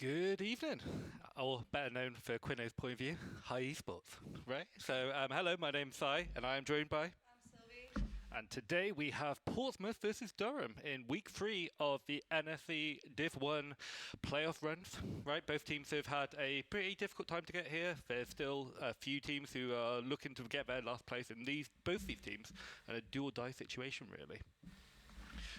Good evening, or better known for Quino's point of view, High Esports, right? So, hello, my name's Sai, and I am joined by... I'm Sylvie. And today we have Portsmouth versus Durham in week 3 of the NSE Div 1 playoff runs, right? Both teams have had a pretty difficult time to get here. There's still a few teams who are looking to get their last place, and both these teams are in a do-or-die situation, really.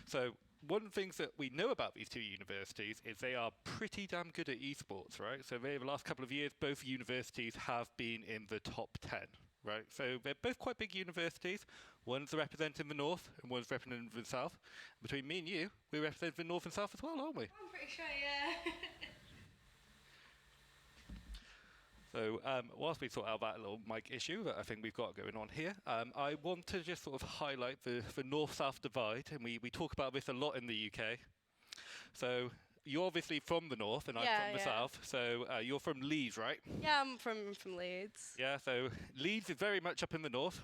So, one of the things that we know about these two universities is they are pretty damn good at esports, right? So, over the last couple of years, both universities have been in the top 10, right? So, they're both quite big universities. One's representing the north and one's representing the south. Between me and you, we represent the north and south as well, aren't we? I'm pretty sure, yeah. So, whilst we sort out that little mic issue that I think we've got going on here, I want to just sort of highlight the north-south divide, and we talk about this a lot in the UK. So, you're obviously from the north, and I'm from the south. So, you're from Leeds, right? Yeah, I'm from Leeds. Yeah, so Leeds is very much up in the north.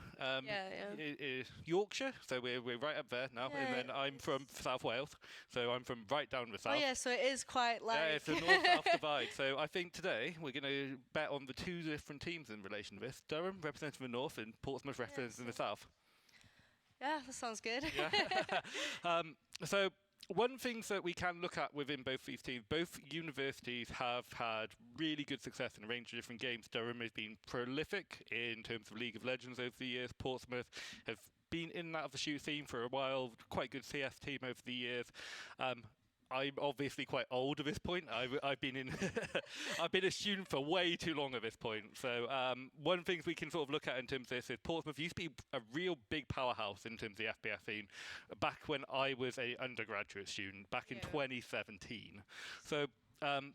Yorkshire, so we're right up there now. Yeah, And then I'm from South Wales, so I'm from right down the south. Oh yeah, so it is quite like... Yeah, it's a north-south divide. So I think today we're going to bet on the two different teams in relation to this. Durham representing the north and Portsmouth representing the south. Yeah, that sounds good. Yeah. So one thing that we can look at within both these teams, both universities have had really good success in a range of different games. Durham has been prolific in terms of League of Legends over the years. Portsmouth have been in and out of the shoot scene for a while, quite good CS team over the years. I'm obviously quite old at this point. I've been in, I've been a student for way too long at this point. So one of the things we can sort of look at in terms of this is Portsmouth used to be a real big powerhouse in terms of the FPS scene back when I was a undergraduate student back in 2017. So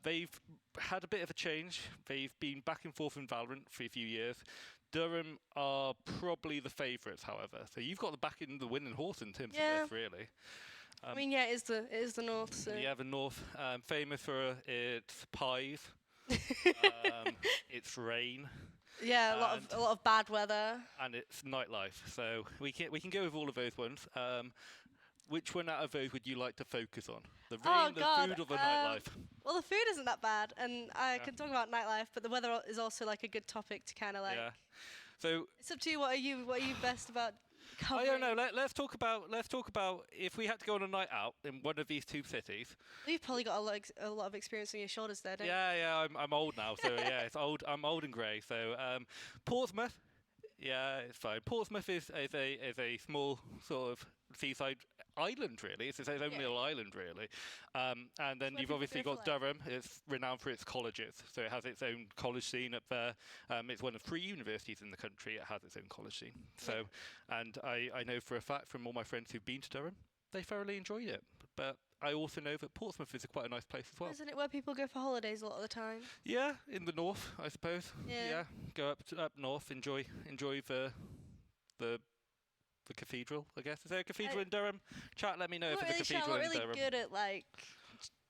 they've had a bit of a change. They've been back and forth in VALORANT for a few years. Durham are probably the favourites, however. So you've got the back in the winning horse in terms of this, really. I mean, yeah, it is the north. So. Yeah, the north, famous for its pies, its rain. Yeah, a lot of bad weather. And its nightlife. So we can go with all of those ones. Which one out of those would you like to focus on? The rain, the food, or the nightlife? Well, the food isn't that bad, and I can talk about nightlife, but the weather is also like a good topic to kind of like. Yeah. So it's up to you. What are you best about? Covering? I don't know. Let's talk about if we had to go on a night out in one of these two cities. You've probably got a lot of experience on your shoulders there, don't you? Yeah. I'm old now, so yeah, it's old. I'm old and grey. So Portsmouth. Yeah, it's fine. Portsmouth is a small sort of seaside island, really. It's its own little island, really. And then you've obviously got Durham. It's renowned for its colleges. So it has its own college scene up there. It's one of 3 universities in the country. It has its own college scene. So, and I know for a fact from all my friends who've been to Durham, they thoroughly enjoyed it. But I also know that Portsmouth is quite a nice place as well. Isn't it where people go for holidays a lot of the time? Yeah, in the north, I suppose. Yeah. Go up north, enjoy the cathedral, I guess. Is there a cathedral in Durham? Chat, let me know if there's a cathedral in Durham. I'm not really good at like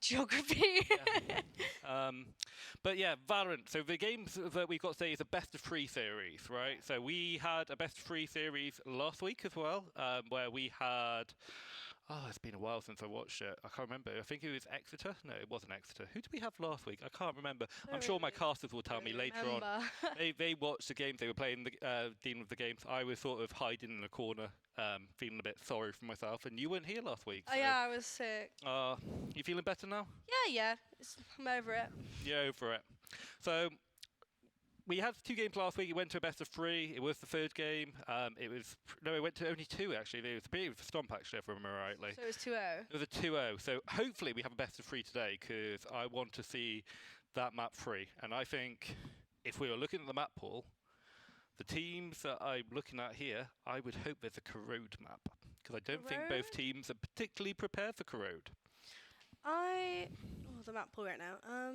geography. But yeah, VALORANT. So the games that we've got today is a best of 3 series, right? So we had a best of 3 series last week as well, where we had... Oh, it's been a while since I watched it. I can't remember. I think it was Exeter. No, it wasn't Exeter. Who did we have last week? I can't remember. I'm sure my casters will tell me later on. They watched the games. They were playing dealing with the games. I was sort of hiding in a corner, feeling a bit sorry for myself. And you weren't here last week. So, oh yeah, I was sick. You feeling better now? Yeah. I'm over it. You're over it. So... We had 2 games last week. It went to a best of 3. It was the 3rd game. It went to only 2 actually. It was a bit of a stomp actually, if I remember rightly. So it was 2-0. It was a 2-0. So hopefully we have a best of 3 today because I want to see that map free. And I think if we were looking at the map pool, the teams that I'm looking at here, I would hope there's a Corrode map because I don't think both teams are particularly prepared for Corrode. The map pool right now.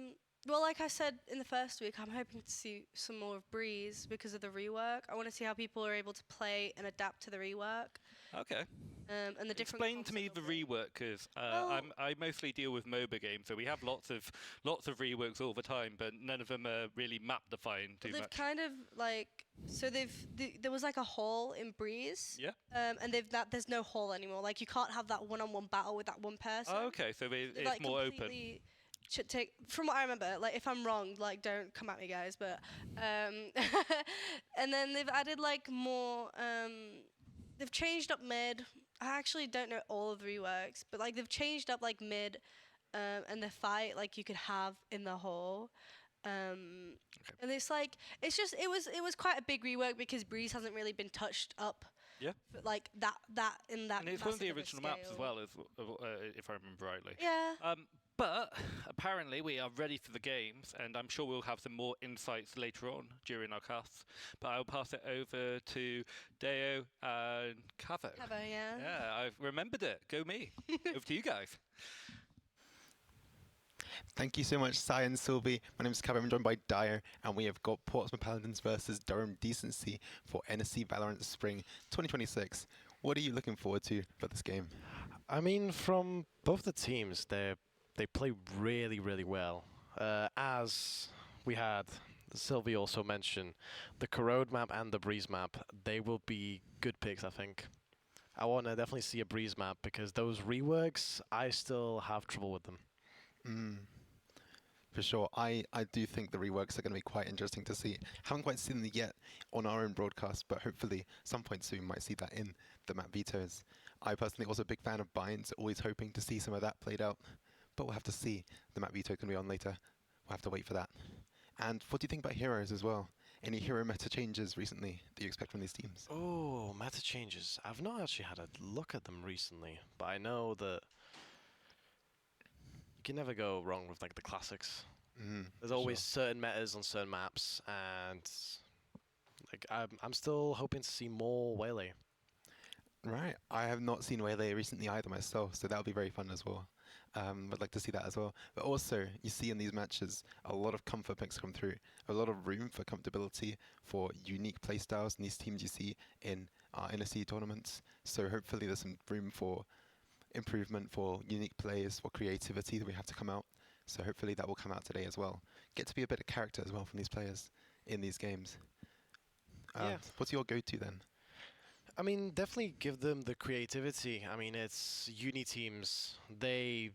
Well, like I said in the first week, I'm hoping to see some more of Breeze because of the rework. I want to see how people are able to play and adapt to the rework. Okay. And the different. Explain to me the rework, because I mostly deal with MOBA games, so we have lots of reworks all the time, but none of them are really map defined too much. They've kind of like there was like a hall in Breeze. Yeah. And there's no hall anymore. Like you can't have that one-on-one battle with that one person. Oh, okay, so it's like more open. should take, from what I remember, like if I'm wrong, like don't come at me, guys. But and then they've added like more. They've changed up mid. I actually don't know all of the reworks, but like they've changed up like mid, and the fight like you could have in the hall. And it's like it was quite a big rework because Breeze hasn't really been touched up. Yeah. But like that in that. And it's one of the massive a original maps as scale. well, if I remember rightly. Yeah. But apparently we are ready for the games, and I'm sure we'll have some more insights later on during our casts. But I'll pass it over to Deo and Cavo. Cavo, yeah. Yeah, I've remembered it. Go me. Over to you guys. Thank you so much, Sai and Sylvie. My name is Cabo. I'm joined by Dyer, and we have got Portsmouth Paladins versus Durham Decency for NSC Valorant Spring 2026. What are you looking forward to for this game? I mean, from both the teams, they play really, really well. As we had Sylvie also mention, the Corrode map and the Breeze map, they will be good picks, I think. I want to definitely see a Breeze map because those reworks, I still have trouble with them. For sure. I do think the reworks are going to be quite interesting to see. Haven't quite seen them yet on our own broadcast, but hopefully some point soon might see that in the map vetoes. I personally also a big fan of binds, always hoping to see some of that played out. But we'll have to see. The map veto can be on later. We'll have to wait for that. And what do you think about heroes as well? Any hero meta changes recently that you expect from these teams? Oh, meta changes. I've not actually had a look at them recently, but I know that you can never go wrong with like the classics. There's always certain metas on certain maps, and like I'm still hoping to see more Waylay. Right. I have not seen Waylay recently either myself, so that'll be very fun as well. I'd like to see that as well. But also, you see in these matches, a lot of comfort picks come through. A lot of room for comfortability, for unique playstyles in these teams you see in inner sea tournaments. So hopefully there's some room for improvement, for unique plays, for creativity that we have to come out. So hopefully that will come out today as well. Get to be a bit of character as well from these players in these games. Yeah. What's your go-to then? I mean, definitely give them the creativity. I mean, it's uni teams. They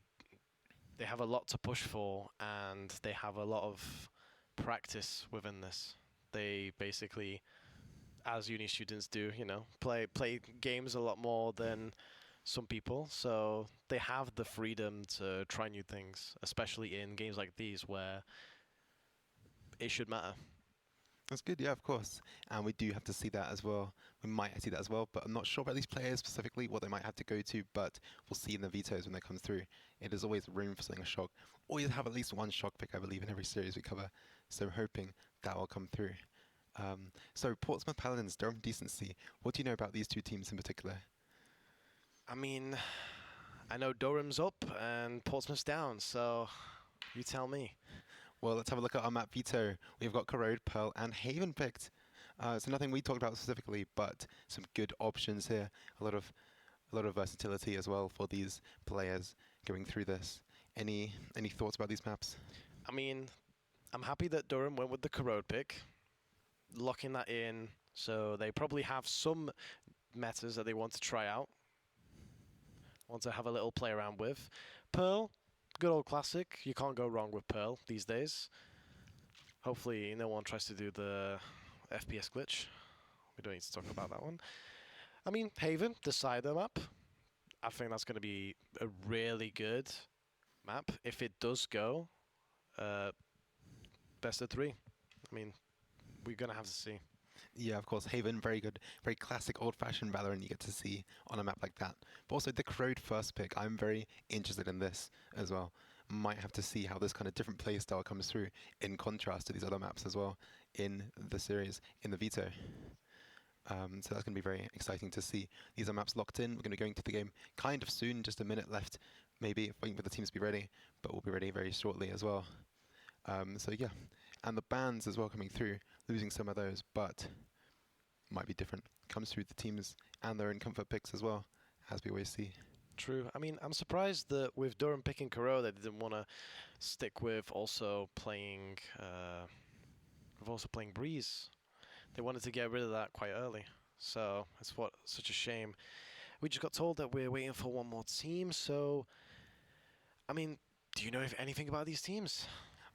have a lot to push for, and they have a lot of practice within this. They basically, as uni students do, play games a lot more than some people. So they have the freedom to try new things, especially in games like these where it should matter. That's good, yeah, of course. And we do have to see that as well. We might see that as well, but I'm not sure about these players specifically, what they might have to go to, but we'll see in the vetoes when they come through. It is always room for something a shock. Always have at least one shock pick, I believe, in every series we cover. So I'm hoping that will come through. So Portsmouth Paladins, Durham Decency. What do you know about these two teams in particular? I mean, I know Durham's up and Portsmouth's down, so you tell me. Well, let's have a look at our map veto. We've got Corrode, Pearl, and Haven picked. So nothing we talked about specifically, but some good options here. A lot of versatility as well for these players going through this. Any thoughts about these maps? I mean, I'm happy that Durham went with the Corrode pick, locking that in. So they probably have some metas that they want to try out, want to have a little play around with. Pearl. Good old classic. You can't go wrong with Pearl these days. Hopefully no one tries to do the FPS glitch. We don't need to talk about that one. I mean, Haven, the Cider map. I think that's going to be a really good map. If it does go, best of 3. I mean, we're going to have to see. Yeah, of course, Haven, very good, very classic old-fashioned Valorant you get to see on a map like that. But also the Corrode first pick, I'm very interested in this as well. Might have to see how this kind of different playstyle comes through in contrast to these other maps as well in the series, in the veto. So that's going to be very exciting to see. These are maps locked in. We're going to be going to the game kind of soon, just a minute left, maybe, waiting for the teams to be ready, but we'll be ready very shortly as well. So yeah, and the bans as well coming through, losing some of those, but might be different. Comes through the teams and their own comfort picks as well, as we always see. True. I mean, I'm surprised that with Durham picking Corrode, they didn't want to stick with also playing Breeze. They wanted to get rid of that quite early. So it's such a shame. We just got told that we're waiting for one more team. So, I mean, Do you know anything about these teams?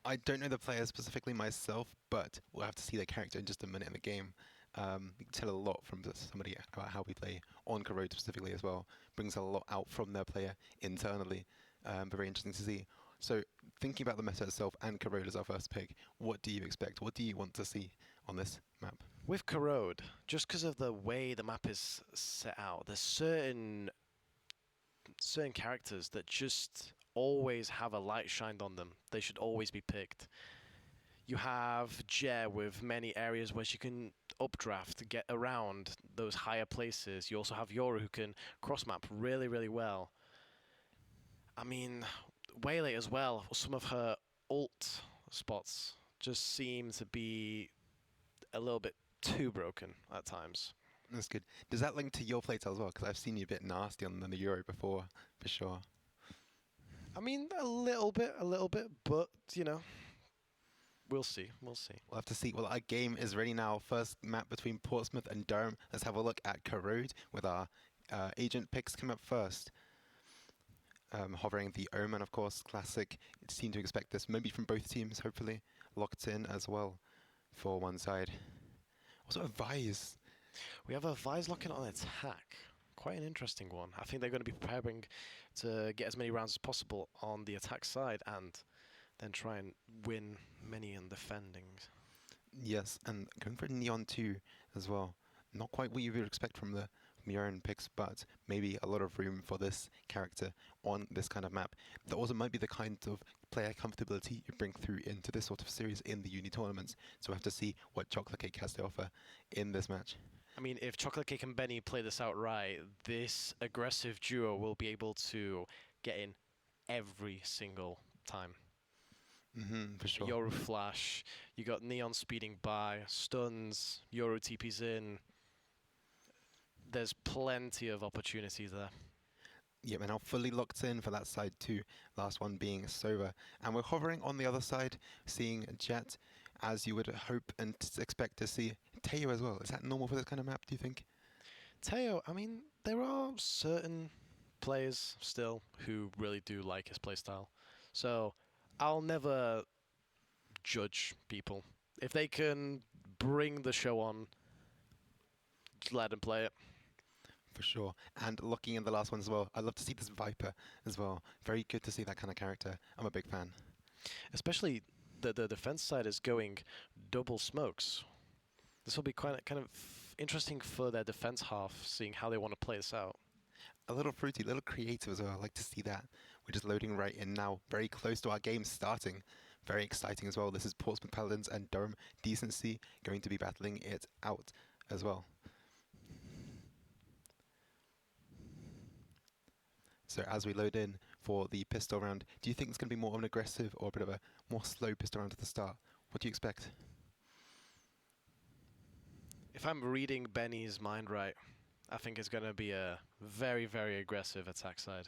I don't know the players specifically myself, but we'll have to see their character in just a minute in the game. You can tell a lot from somebody about how we play on Corrode specifically as well. Brings a lot out from their player internally. Very interesting to see. So thinking about the meta itself and Corrode as our first pick, what do you expect? What do you want to see on this map? With Corrode, just because of the way the map is set out, there's certain characters that just always have a light shined on them. They should always be picked. You have Jer with many areas where she can updraft to get around those higher places. You also have Yoru who can cross map really, really well. I mean, Waylay as well, some of her ult spots just seem to be a little bit too broken at times. That's good. Does that link to your playstyle as well? Because I've seen you a bit nasty on the Euro before, for sure. I mean, a little bit, but, you know, we'll see. We'll have to see. Well, our game is ready now. First map between Portsmouth and Durham. Let's have a look at Corrode with our agent picks come up first. Hovering the Omen, of course, classic. Seem to expect this maybe from both teams, hopefully. Locked in as well for one side. Also a Vise. We have a Vise locking on attack. Quite an interesting one. I think they're going to be preparing to get as many rounds as possible on the attack side and then try and win many in defending. Yes, and going for Neon 2 as well. Not quite what you would expect from your own picks, but maybe a lot of room for this character on this kind of map. That also might be the kind of player comfortability you bring through into this sort of series in the uni tournaments. So we have to see what Chocolate Cake has to offer in this match. I mean, if Chocolate Cake and Benny play this out right, this aggressive duo will be able to get in every single time. For sure. Yoru flash, you got Neon speeding by, stuns, Yoru TPs in. There's plenty of opportunities there. Yeah, we're now fully locked in for that side too. Last one being Sova. And we're hovering on the other side, seeing Jet, as you would hope and expect to see Teo as well. Is that normal for this kind of map, do you think? Teo, I mean, there are certain players still who really do like his playstyle. So I'll never judge people. If they can bring the show on, just let them play it. For sure. And locking in the last one as well. I'd love to see this Viper as well. Very good to see that kind of character. I'm a big fan. Especially the defense side is going double smokes. This will be kind of interesting for their defense half, seeing how they want to play this out. A little fruity, a little creative as well. I like to see that. We're just loading right in now. Very close to our game starting. Very exciting as well. This is Portsmouth Paladins and Durham Decency going to be battling it out as well. So as we load in for the pistol round, do you think it's going to be more of an aggressive or a bit of a more slow pistol round at the start? What do you expect? If I'm reading Benny's mind right, I think it's going to be a very, very aggressive attack side.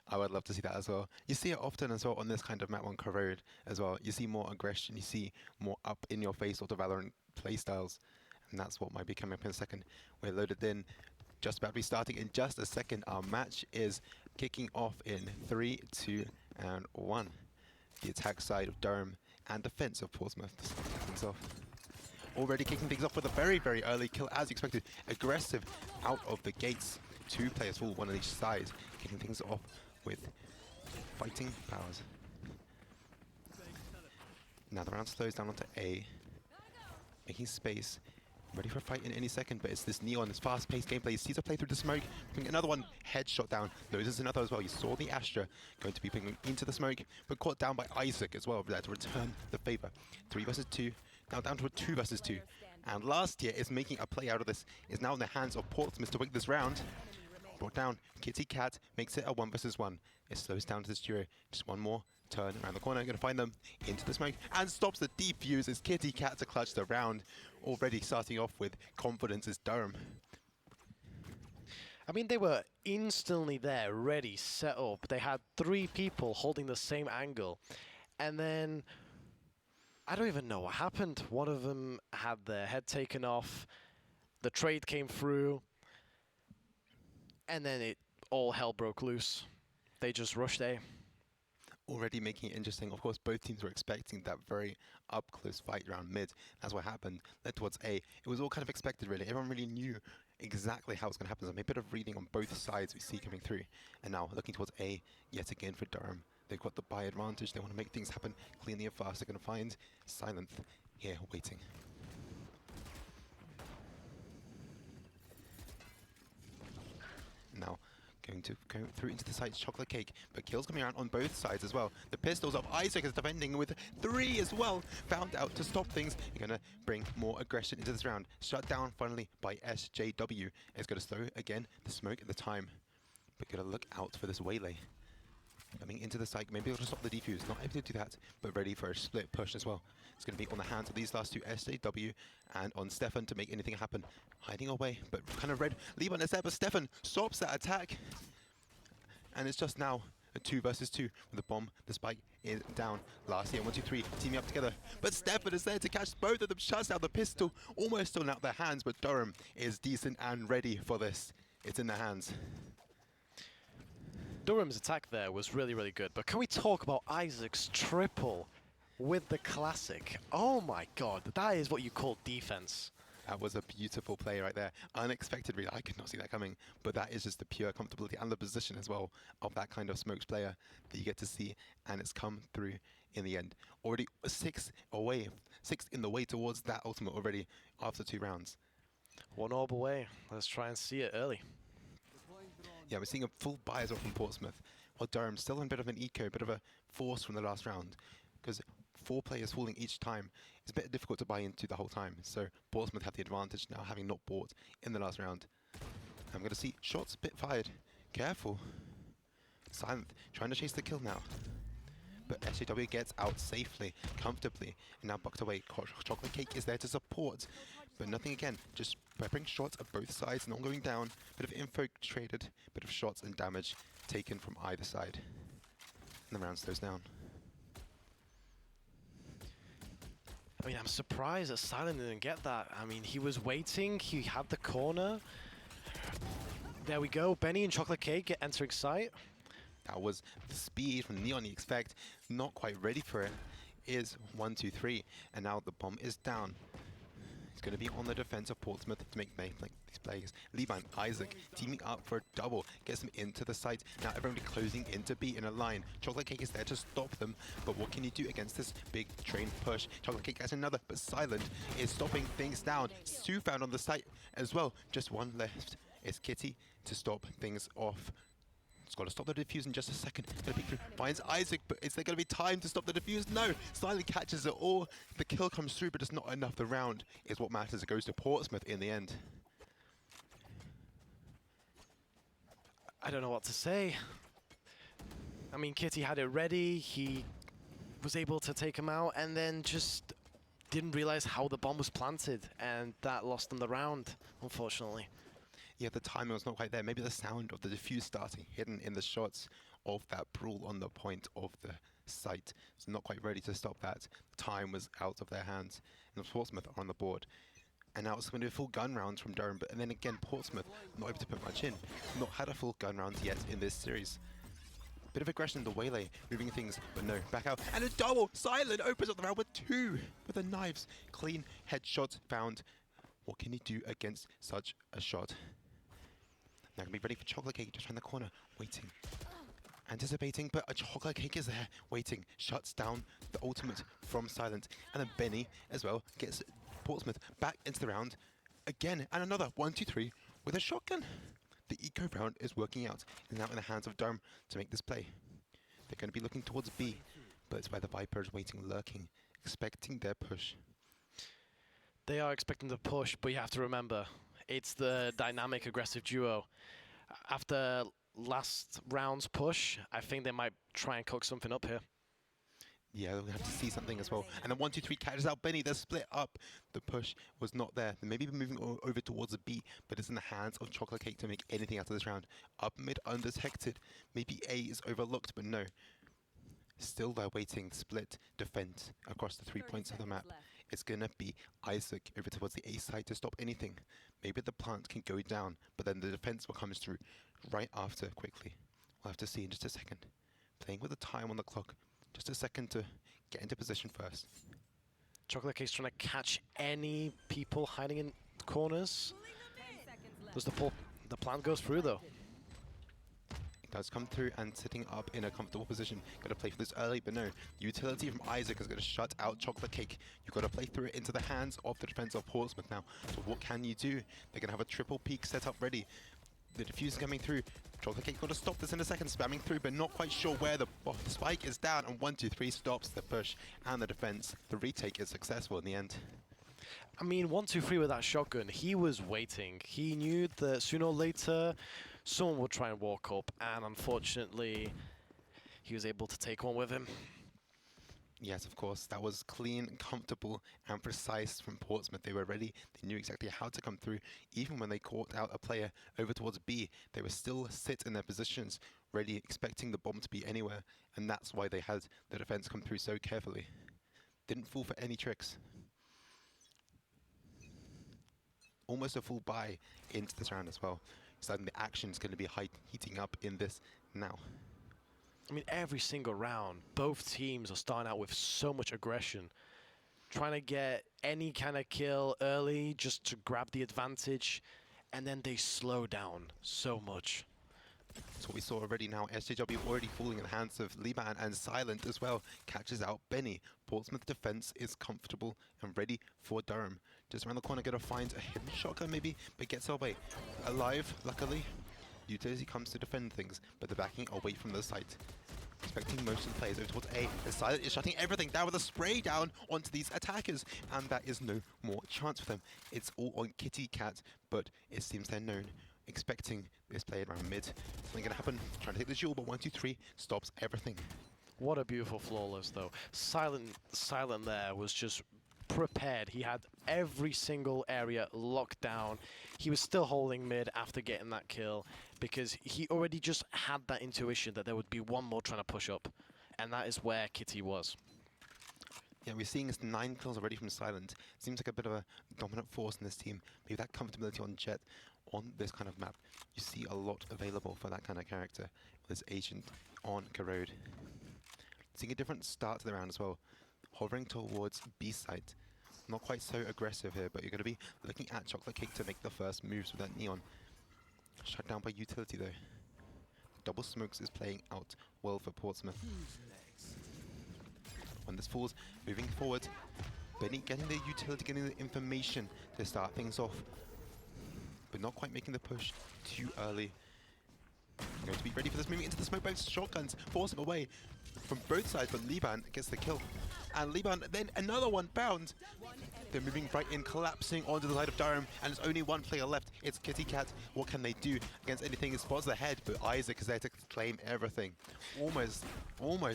I would love to see that as well. You see it often as well on this kind of map on Corrode as well. You see more aggression, you see more up in your face sort of Valorant playstyles, and that's what might be coming up in a second. We're loaded in. Just about to be starting in just a second. Our match is kicking off in 3, 2, and 1. The attack side of Durham and defense of Portsmouth to start things off. Already kicking things off with a very, very early kill, as expected. Aggressive out of the gates. 2 players full, one on each side, kicking things off with fighting powers. Now the round slows down onto A, making space. Ready for a fight in any second, but it's this Neon, this fast-paced gameplay. He sees a play through the smoke, putting another one, headshot down. Loses another as well. You saw the Astra going to be picking into the smoke, but caught down by Isaac as well, there to return the favor. 3 versus 2, now down to a 2 versus 2. And last year is making a play out of this, is now in the hands of Portsmouth to win this round. Brought down, Kitty Cat makes it a 1 versus 1. It slows down to this duo, just one more turn around the corner, going to find them into the smoke and stops the defuse as Kitty Cat to clutch the round. Already starting off with confidence is Durham. I mean, they were instantly there, ready, set up. They had 3 people holding the same angle. And then, I don't even know what happened. One of them had their head taken off. The trade came through. And then all hell broke loose. They just rushed A. already making it interesting. Of course, both teams were expecting that very up-close fight around mid. That's what happened. Led towards A. It was all kind of expected, really. Everyone really knew exactly how it's going to happen. So a bit of reading on both sides we see coming through. And now looking towards A yet again for Durham. They've got the buy advantage. They want to make things happen cleanly and fast. They're going to find Silent here waiting. Now going to go through into the side's Chocolate Cake, but kills coming around on both sides as well. The pistols of Isaac is defending with 3 as well. Found out to stop things. You're going to bring more aggression into this round. Shut down finally by SJW. It's going to slow again the smoke at the time. But going to look out for this Waylay. Coming into the site, maybe able to stop the defuse. Not able to do that, but ready for a split push as well. It's going to be on the hands of these last two, SJW, and on Stefan to make anything happen. Hiding away, but kind of red. Liban is there, but Stefan stops that attack. And it's just now a 2 versus 2 with the bomb. The spike is down. Last year, 1, 2, 3, teaming up together. But Stefan is there to catch both of them. Shuts out the pistol, almost still out their hands, but Durham is decent and ready for this. It's in their hands. Durham's attack there was really, really good. But can we talk about Isaac's triple with the classic? Oh my god, that is what you call defense. That was a beautiful play right there. Unexpected, really. I could not see that coming. But that is just the pure comfortability and the position as well of that kind of smokes player that you get to see. And it's come through in the end. Already 6 away. 6 in the way towards that ultimate already after 2 rounds. 1 orb away. Let's try and see it early. Yeah, we're seeing a full buy as well from Portsmouth. While Durham still in a bit of an eco, a bit of a force from the last round. Because 4 players falling each time is a bit difficult to buy into the whole time. So Portsmouth have the advantage now, having not bought in the last round. I'm going to see shots a bit fired. Careful. Silent, trying to chase the kill now. But SJW gets out safely, comfortably, and now bucked away. Chocolate Cake is there to support, but nothing again. Just peppering shots at both sides, not going down. Bit of info traded, bit of shots and damage taken from either side. And the round slows down. I mean, I'm surprised that Silent didn't get that. I mean, he was waiting, he had the corner. There we go, Benny and Chocolate Cake entering site. That was the speed from Neon you expect. Not quite ready for it. Is 1, 2, 3, and now the bomb is down. He's going to be on the defense of Portsmouth to make these plays. Liban, Isaac teaming up for a double, gets them into the site. Now everybody closing into B in a line. Chocolate Cake is there to stop them, but what can you do against this big train push? Chocolate Cake has another, but Silent is stopping things down. Sue found on the site as well. Just 1 left. It's Kitty to stop things off. It's got to stop the defuse in just a second. Gonna peek through, finds Isaac, but is there going to be time to stop the defuse? No! Silent catches it all. The kill comes through, but it's not enough. The round is what matters. It goes to Portsmouth in the end. I don't know what to say. I mean, Kitty had it ready. He was able to take him out, and then just didn't realize how the bomb was planted, and that lost them the round, unfortunately. Yeah, the timing was not quite there. Maybe the sound of the diffuse starting hidden in the shots of that brawl on the point of the site. So not quite ready to stop that. Time was out of their hands. And Portsmouth are on the board. And now it's going to be a full gun round from Durham. But and then again, Portsmouth not able to put much in. Not had a full gun round yet in this series. Bit of aggression in the Waylay, moving things, but no, back out. And a double! Silent opens up the round with 2 with the knives. Clean headshot found. What can he do against such a shot? Now going to be ready for Chocolate Cake, just around the corner, waiting. Anticipating, but a Chocolate Cake is there, waiting. Shuts down the ultimate from Silent. And then Benny, as well, gets Portsmouth back into the round. Again, and another 1, 2, 3 with a shotgun. The eco round is working out. It's now in the hands of Durham to make this play. They're going to be looking towards B, but it's where the Viper is waiting, lurking, expecting their push. They are expecting the push, but you have to remember, it's the dynamic aggressive duo. After last round's push, I think they might try and cook something up here. Yeah, we have to see something as well. And then 1, 2, 3 catches out Benny. They're split up. The push was not there. They maybe moving over towards a B, but it's in the hands of Chocolate Cake to make anything out of this round. Up mid, undetected. Maybe A is overlooked, but no. Still they're waiting. Split defense across the 3 points of the map. It's going to be Isaac over towards the A side to stop anything. Maybe the plant can go down, but then the defense will come through right after quickly. We'll have to see in just a second. staying with the time on the clock. Just a second to get into position first. Chocolate Cake's trying to catch any people hiding in corners. Does the plan goes through though? It does come through and sitting up in a comfortable position. Got to play for this early, but no. Utility from Isaac is going to shut out Chocolate Cake. You've got to play through it into the hands of the defense of Portsmouth now. So what can you do? They're going to have a triple peak set up ready. The diffuser coming through. Chocolate Cake got to stop this in a second, spamming through, but not quite sure where the spike is down. And 1, 2, 3 stops the push and the defense. The retake is successful in the end. I mean, 1, 2, 3 with that shotgun, he was waiting. He knew that sooner or later someone would try and walk up, and unfortunately, he was able to take one with him. Yes, of course. That was clean, comfortable, and precise from Portsmouth. They were ready. They knew exactly how to come through. Even when they caught out a player over towards B, they were still sit in their positions, ready, expecting the bomb to be anywhere. And that's why they had the defense come through so carefully. Didn't fall for any tricks. Almost a full buy into this round as well. So the action is going to be heating up in this now. I mean, every single round, both teams are starting out with so much aggression, trying to get any kind of kill early just to grab the advantage, and then they slow down so much. That's what we saw already now. SJW already falling in the hands of Liban, and Silent as well catches out Benny. Portsmouth defense is comfortable and ready for Durham. Just around the corner, gonna find a hidden shotgun maybe, but gets away. Alive, luckily. Utility comes to defend things, but they're backing away from the site. Expecting most of the players over towards A, and Silent is shutting everything down with a spray down onto these attackers, and that is no more chance for them. It's all on Kitty Cat, but it seems they're known. Expecting this play around mid. Something gonna happen, trying to take the duel, but 1, 2, 3 stops everything. What a beautiful flawless though. Silent there was just prepared. He had every single area locked down. He was still holding mid after getting that kill because he already just had that intuition that there would be one more trying to push up, and that is where Kitty was. Yeah, we're seeing 9 kills already from Silent. Seems like a bit of a dominant force in this team. Maybe that comfortability on Jet on this kind of map. You see a lot available for that kind of character. This agent on Corrode. Seeing a different start to the round as well. Hovering towards B site. Not quite so aggressive here, but you're going to be looking at Chocolate Cake to make the first moves with that Neon. Shut down by Utility though. Double Smokes is playing out well for Portsmouth. When this falls, moving forward, Benny getting the Utility, getting the information to start things off, but not quite making the push too early. Going to be ready for this, moving into the smoke box, shotguns, forcing away from both sides, but Liban gets the kill. And Liban, then another one bound. They're moving right in, collapsing onto the side of Durham, and there's only one player left. It's Kitty Cat. What can they do against anything? It spots the head, but Isaac is there to claim everything. Almost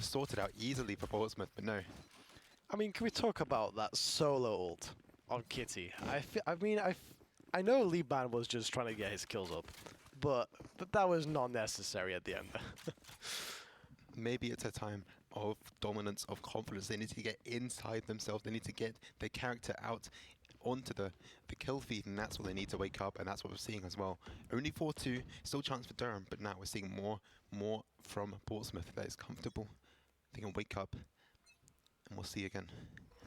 sorted out easily for Portsmouth, but no. I mean, can we talk about that solo ult on Kitty? I know Liban was just trying to get his kills up, but that was not necessary at the end. Maybe it's a time of dominance, of confidence. They need to get inside themselves. They need to get their character out onto the kill feed, and that's what they need to wake up, and that's what we're seeing as well. Only 4-2, still chance for Durham, but now we're seeing more from Portsmouth that is comfortable. They can wake up, and we'll see again.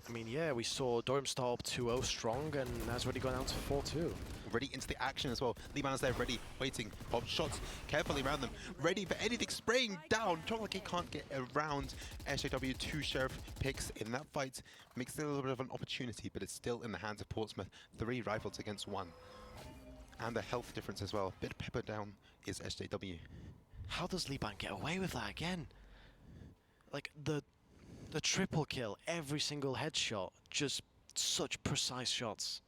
I mean, yeah, we saw Durham start up 2-0 strong, and that's already gone down to 4-2. Ready into the action as well. Liban is there, ready, waiting. Pop shots carefully around them. Ready for anything, spraying down. Chocolate Cake can't get around. SJW 2 Sheriff picks in that fight. Makes it a little bit of an opportunity, but it's still in the hands of Portsmouth. 3 rifles against 1. And the health difference as well. Bit pepper down is SJW. How does Liban get away with that again? Like, the triple kill, every single headshot, just such precise shots.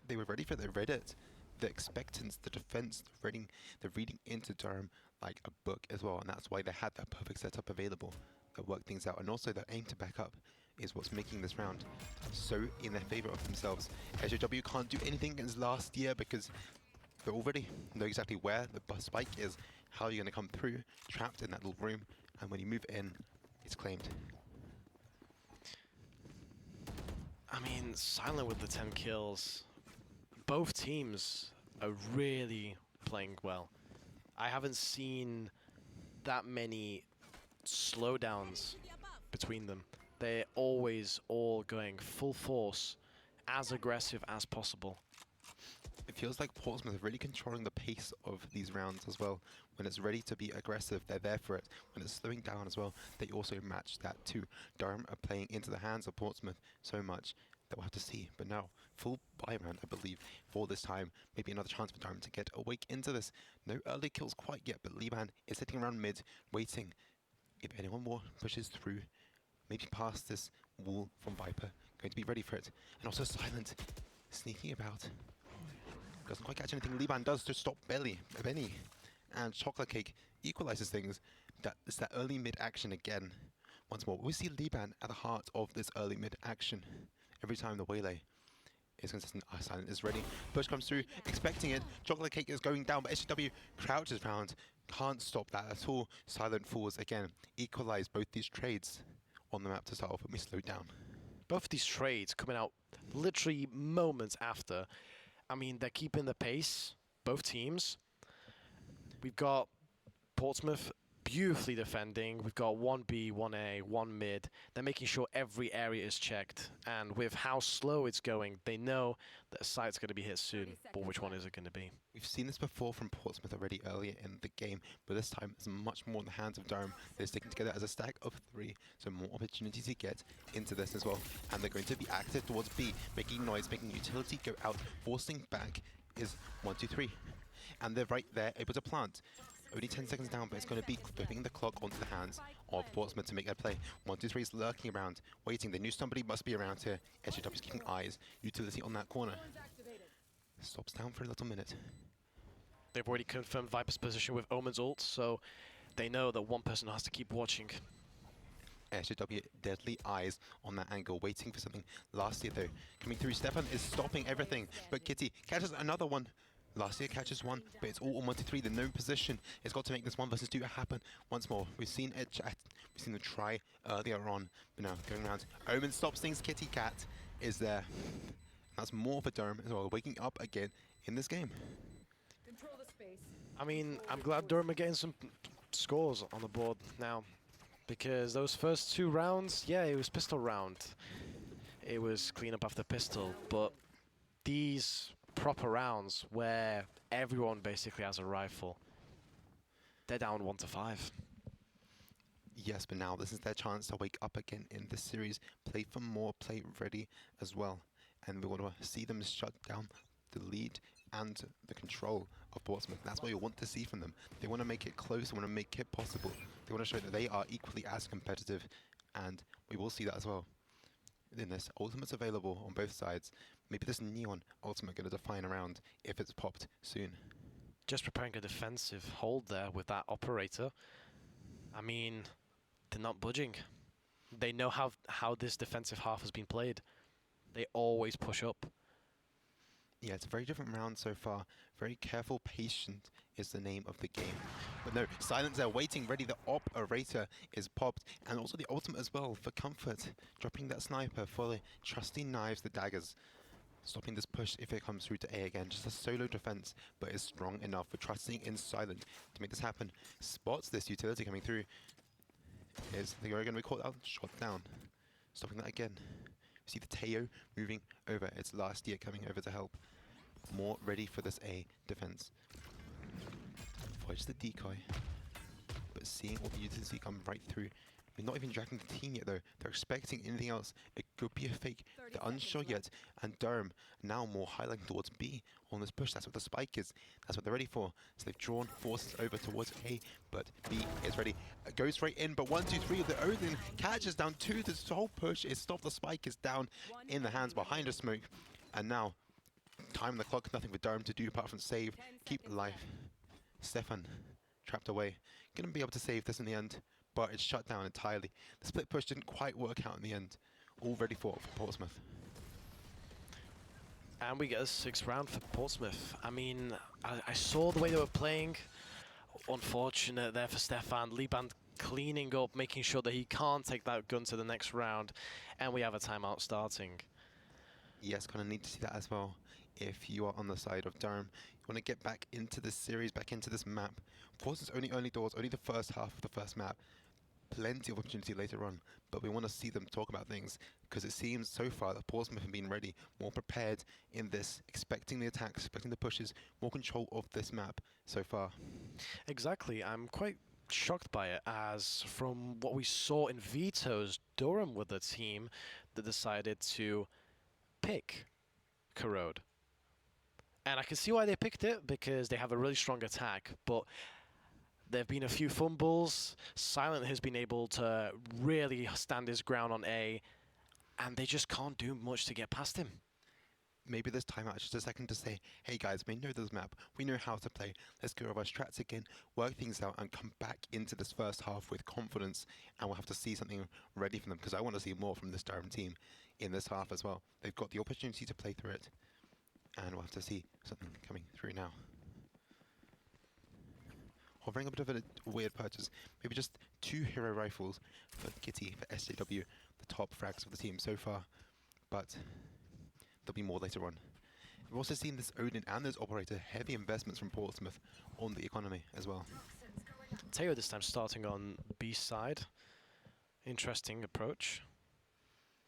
They were ready for it. They read it. The expectance, the defense, they're reading into Durham like a book as well, and that's why they had that perfect setup available that worked things out, and also their aim to back up is what's making this round so in their favor of themselves. SJW can't do anything against last year because they already know exactly where the spike is, how you're going to come through, trapped in that little room, and when you move in, it's claimed. I mean, Silent with the 10 kills. Both teams are really playing well. I haven't seen that many slowdowns between them. They're always all going full force, as aggressive as possible. It feels like Portsmouth are really controlling the pace of these rounds as well. When it's ready to be aggressive, they're there for it. When it's slowing down as well, they also match that too. Durham are playing into the hands of Portsmouth so much that we'll have to see. But now, full buy round, I believe, for this time. Maybe another chance for Durham to get awake into this. No early kills quite yet, but Liban is sitting around mid, waiting. If anyone more pushes through, maybe past this wall from Viper, going to be ready for it. And also Silent, sneaking about. Doesn't quite catch anything. Liban does to stop Benny. And Chocolate Cake equalizes things. It's that early mid action again. Once more, we see Liban at the heart of this early mid action. Every time the waylay is consistent, Silent is ready. Push comes through, expecting it. Chocolate Cake is going down, but SGW crouches round. Can't stop that at all. Silent falls again. Equalize both these trades on the map to start off, but we slow down. Both of these trades coming out literally moments after. I mean, they're keeping the pace, both teams. We've got Portsmouth beautifully defending. We've got 1B, 1A, 1 mid. They're making sure every area is checked. And with how slow it's going, they know that a site's going to be hit soon. But which one is it going to be? We've seen this before from Portsmouth already earlier in the game, but this time it's much more in the hands of Durham. They're sticking together as a stack of 3, so more opportunity to get into this as well. And they're going to be active towards B, making noise, making utility go out, forcing back is 1, 2, 3. And they're right there, able to plant. Only 10 seconds down, but it's going to be flipping the clock onto the hands of Portsmouth to make that play. 1, 2, 3 is lurking around, waiting. They knew somebody must be around here. SJW is keeping eyes, utility on that corner. Stops down for a little minute. They've already confirmed Viper's position with Omen's ult, so they know that one person has to keep watching. SJW deadly eyes on that angle, waiting for something. Last year though, coming through, Stefan is stopping everything, but Kitty catches another one. Last year catches one, but it's all on 1, 2, 3. The known position has got to make this 1 versus 2 happen once more. We've seen it chat, we've seen them try earlier on, but now going around. Omen stops things, Kitty Cat is there. That's more for Durham as well, waking up again in this game. I mean, I'm glad Durham are getting some scores on the board now, because those first 2 rounds, yeah, it was pistol round. It was clean up after pistol, but these proper rounds where everyone basically has a rifle, they're down 1 to 5. Yes, but now this is their chance to wake up again in this series, play for more, play ready as well. And we want to see them shut down the lead and the control of Portsmouth. That's what you want to see from them. They want to make it close, they want to make it possible. They want to show that they are equally as competitive, and we will see that as well. In this, ultimates available on both sides. Maybe this Neon ultimate going to define a round if it's popped soon. Just preparing a defensive hold there with that operator. I mean, they're not budging. They know how this defensive half has been played. They always push up. Yeah, it's a very different round so far. Very careful, patient is the name of the game. But no, Silence there, waiting, ready. The operator is popped. And also the ultimate as well for comfort. Dropping that sniper for the trusty knives, the daggers. Stopping this push if it comes through to A again. Just a solo defense, but is strong enough for trusting in Silent to make this happen. Spots this utility coming through. They're going to be caught out, shot down. Stopping that again. We see the Teo moving over. It's last year coming over to help. More ready for this A defense. Avoids the decoy. But seeing all the utility come right through. We're not even dragging the team yet though. They're expecting anything else. It could be a fake. They're unsure yet. And Durham now more highlighting towards B on this push. That's what the spike is. That's what they're ready for. So they've drawn forces over towards A, but B is ready. Goes straight in, but 1, 2, 3 of the Odin catches down 2. This whole push is stopped. The spike is down in the hands behind a smoke. And now, time on the clock. Nothing for Durham to do apart from save. Keep alive. Stefan trapped away. Gonna be able to save this in the end, but it's shut down entirely. The split push didn't quite work out in the end. All ready for Portsmouth. And we get a 6th round for Portsmouth. I mean, I saw the way they were playing. Unfortunate there for Stefan. Liban cleaning up, making sure that he can't take that gun to the next round. And we have a timeout starting. Yes, kind of need to see that as well. If you are on the side of Durham, you want to get back into this series, back into this map. Of course, it's only early doors, only the first half of the first map. plenty of opportunity later on, but we want to see them talk about things because it seems so far that Portsmouth have been ready, more prepared in this, expecting the attacks, expecting the pushes, more control of this map so far. Exactly. I'm quite shocked by it, as from what we saw in Vito's, Durham were the team that decided to pick Corrode. And I can see why they picked it, because they have a really strong attack, but there have been a few fumbles. Silent has been able to really stand his ground on A, and they just can't do much to get past him. Maybe this time out, just a second to say, hey guys, we know this map, we know how to play, let's go over our strats again, work things out and come back into this first half with confidence, and we'll have to see something ready for them, because I want to see more from this Durham team in this half as well. They've got the opportunity to play through it, and we'll have to see something coming through now. Hovering a bit of a weird purchase, maybe just 2 hero rifles for Kitty, for SJW, the top frags of the team so far, but there'll be more later on. We've also seen this Odin and this operator, heavy investments from Portsmouth on the economy as well. Teo this time starting on B side. Interesting approach.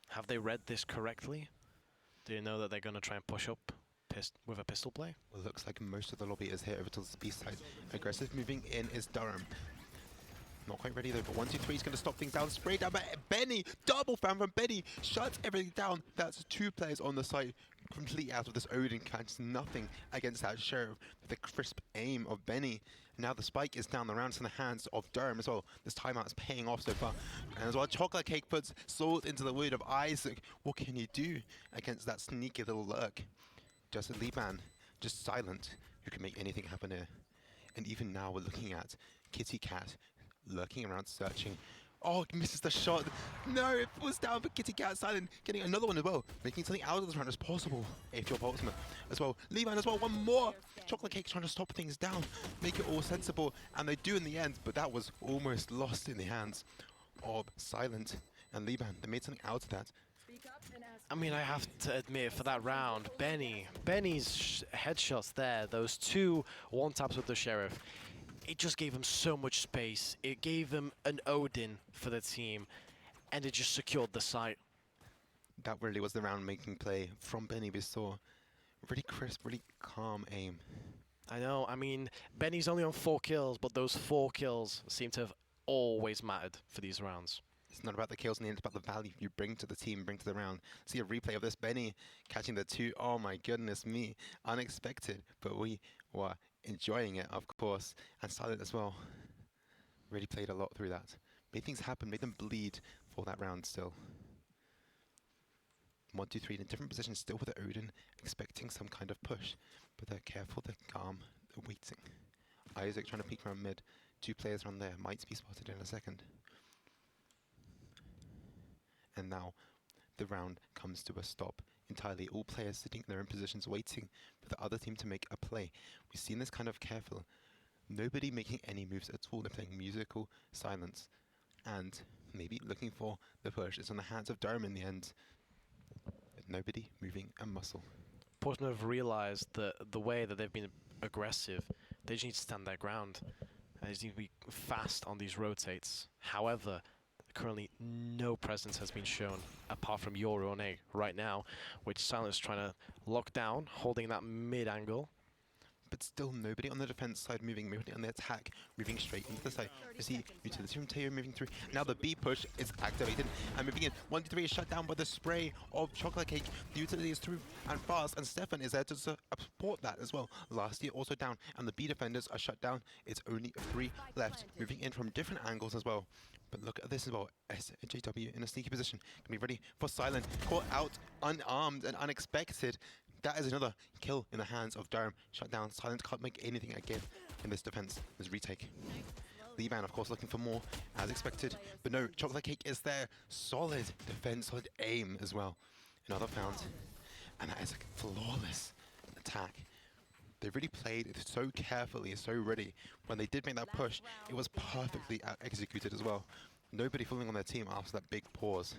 Have they read this correctly? Do you know that they're going to try and push up with a pistol play? Well, looks like most of the lobby is here over to the B side. Aggressive moving in is Durham. Not quite ready though, but 1-2-3 is going to stop things down. Spray down by Benny! Double fan from Benny! Shuts everything down. That's 2 players on the site. Completely out of this Odin. Catches nothing against that Sheriff. The crisp aim of Benny. Now the spike is down the rounds in the hands of Durham as well. This timeout is paying off so far. And as well, Chocolate Cake puts sword into the wood of Isaac. What can you do against that sneaky little lurk? Just a Liban, just Silent, who can make anything happen here. And even now we're looking at Kitty Cat lurking around searching. Oh, misses the shot. No, it was down for Kitty Cat. Silent getting another one as well. Making something out of this round as possible. If you're Portsmouth as well. Levan as well, one more. Chocolate Cake trying to stop things down. Make it all sensible. And they do in the end, but that was almost lost in the hands of Silent and Levan. They made something out of that. I mean, I have to admit, for that round, Benny's headshots there, those 2 one-taps with the Sheriff, it just gave him so much space. It gave him an Odin for the team, and it just secured the site. That really was the round-making play from Benny. We saw really crisp, really calm aim. I know, I mean, Benny's only on 4 kills, but those 4 kills seem to have always mattered for these rounds. It's not about the kills in the end, it's about the value you bring to the team, bring to the round. See a replay of this, Benny catching the 2. Oh my goodness me, unexpected, but we were enjoying it, of course, and Silent as well. Really played a lot through that. Made things happen, made them bleed for that round still. 1-2-3 in a different position, still with the Odin, expecting some kind of push, but they're careful, they're calm, they're waiting. Isaac trying to peek around mid. 2 players around there, might be spotted in a second. And now the round comes to a stop entirely. All players sitting in their own positions waiting for the other team to make a play. We've seen this kind of careful. Nobody making any moves at all. They're playing musical silence. And maybe looking for the push. It's on the hands of Durham in the end. But nobody moving a muscle. Portsmouth have realised that the way that they've been aggressive, they just need to stand their ground. They just need to be fast on these rotates. However, currently no presence has been shown apart from Yoru on A right now, which Silent is trying to lock down, holding that mid angle. But still nobody on the defense side moving, nobody on the attack moving straight into the side. You see utility from Teo moving through. Now the B push is activated and moving in. 1-3 is shut down by the spray of Chocolate Cake. The utility is through and fast, and Stefan is there to support that as well. Last year also down, and the B defenders are shut down. It's only 3 left, moving in from different angles as well. But look at this as well. SJW in a sneaky position. Can be ready for Silent. Caught out, unarmed and unexpected. That is another kill in the hands of Durham. Shut down. Silent can't make anything again in this defense. There's retake. Levan, of course, looking for more as expected. But no, Chocolate Cake is there. Solid defense, solid aim as well. Another found. And that is a flawless attack. They really played it so carefully, so ready. When they did make that push, it was perfectly executed as well. Nobody falling on their team after that big pause.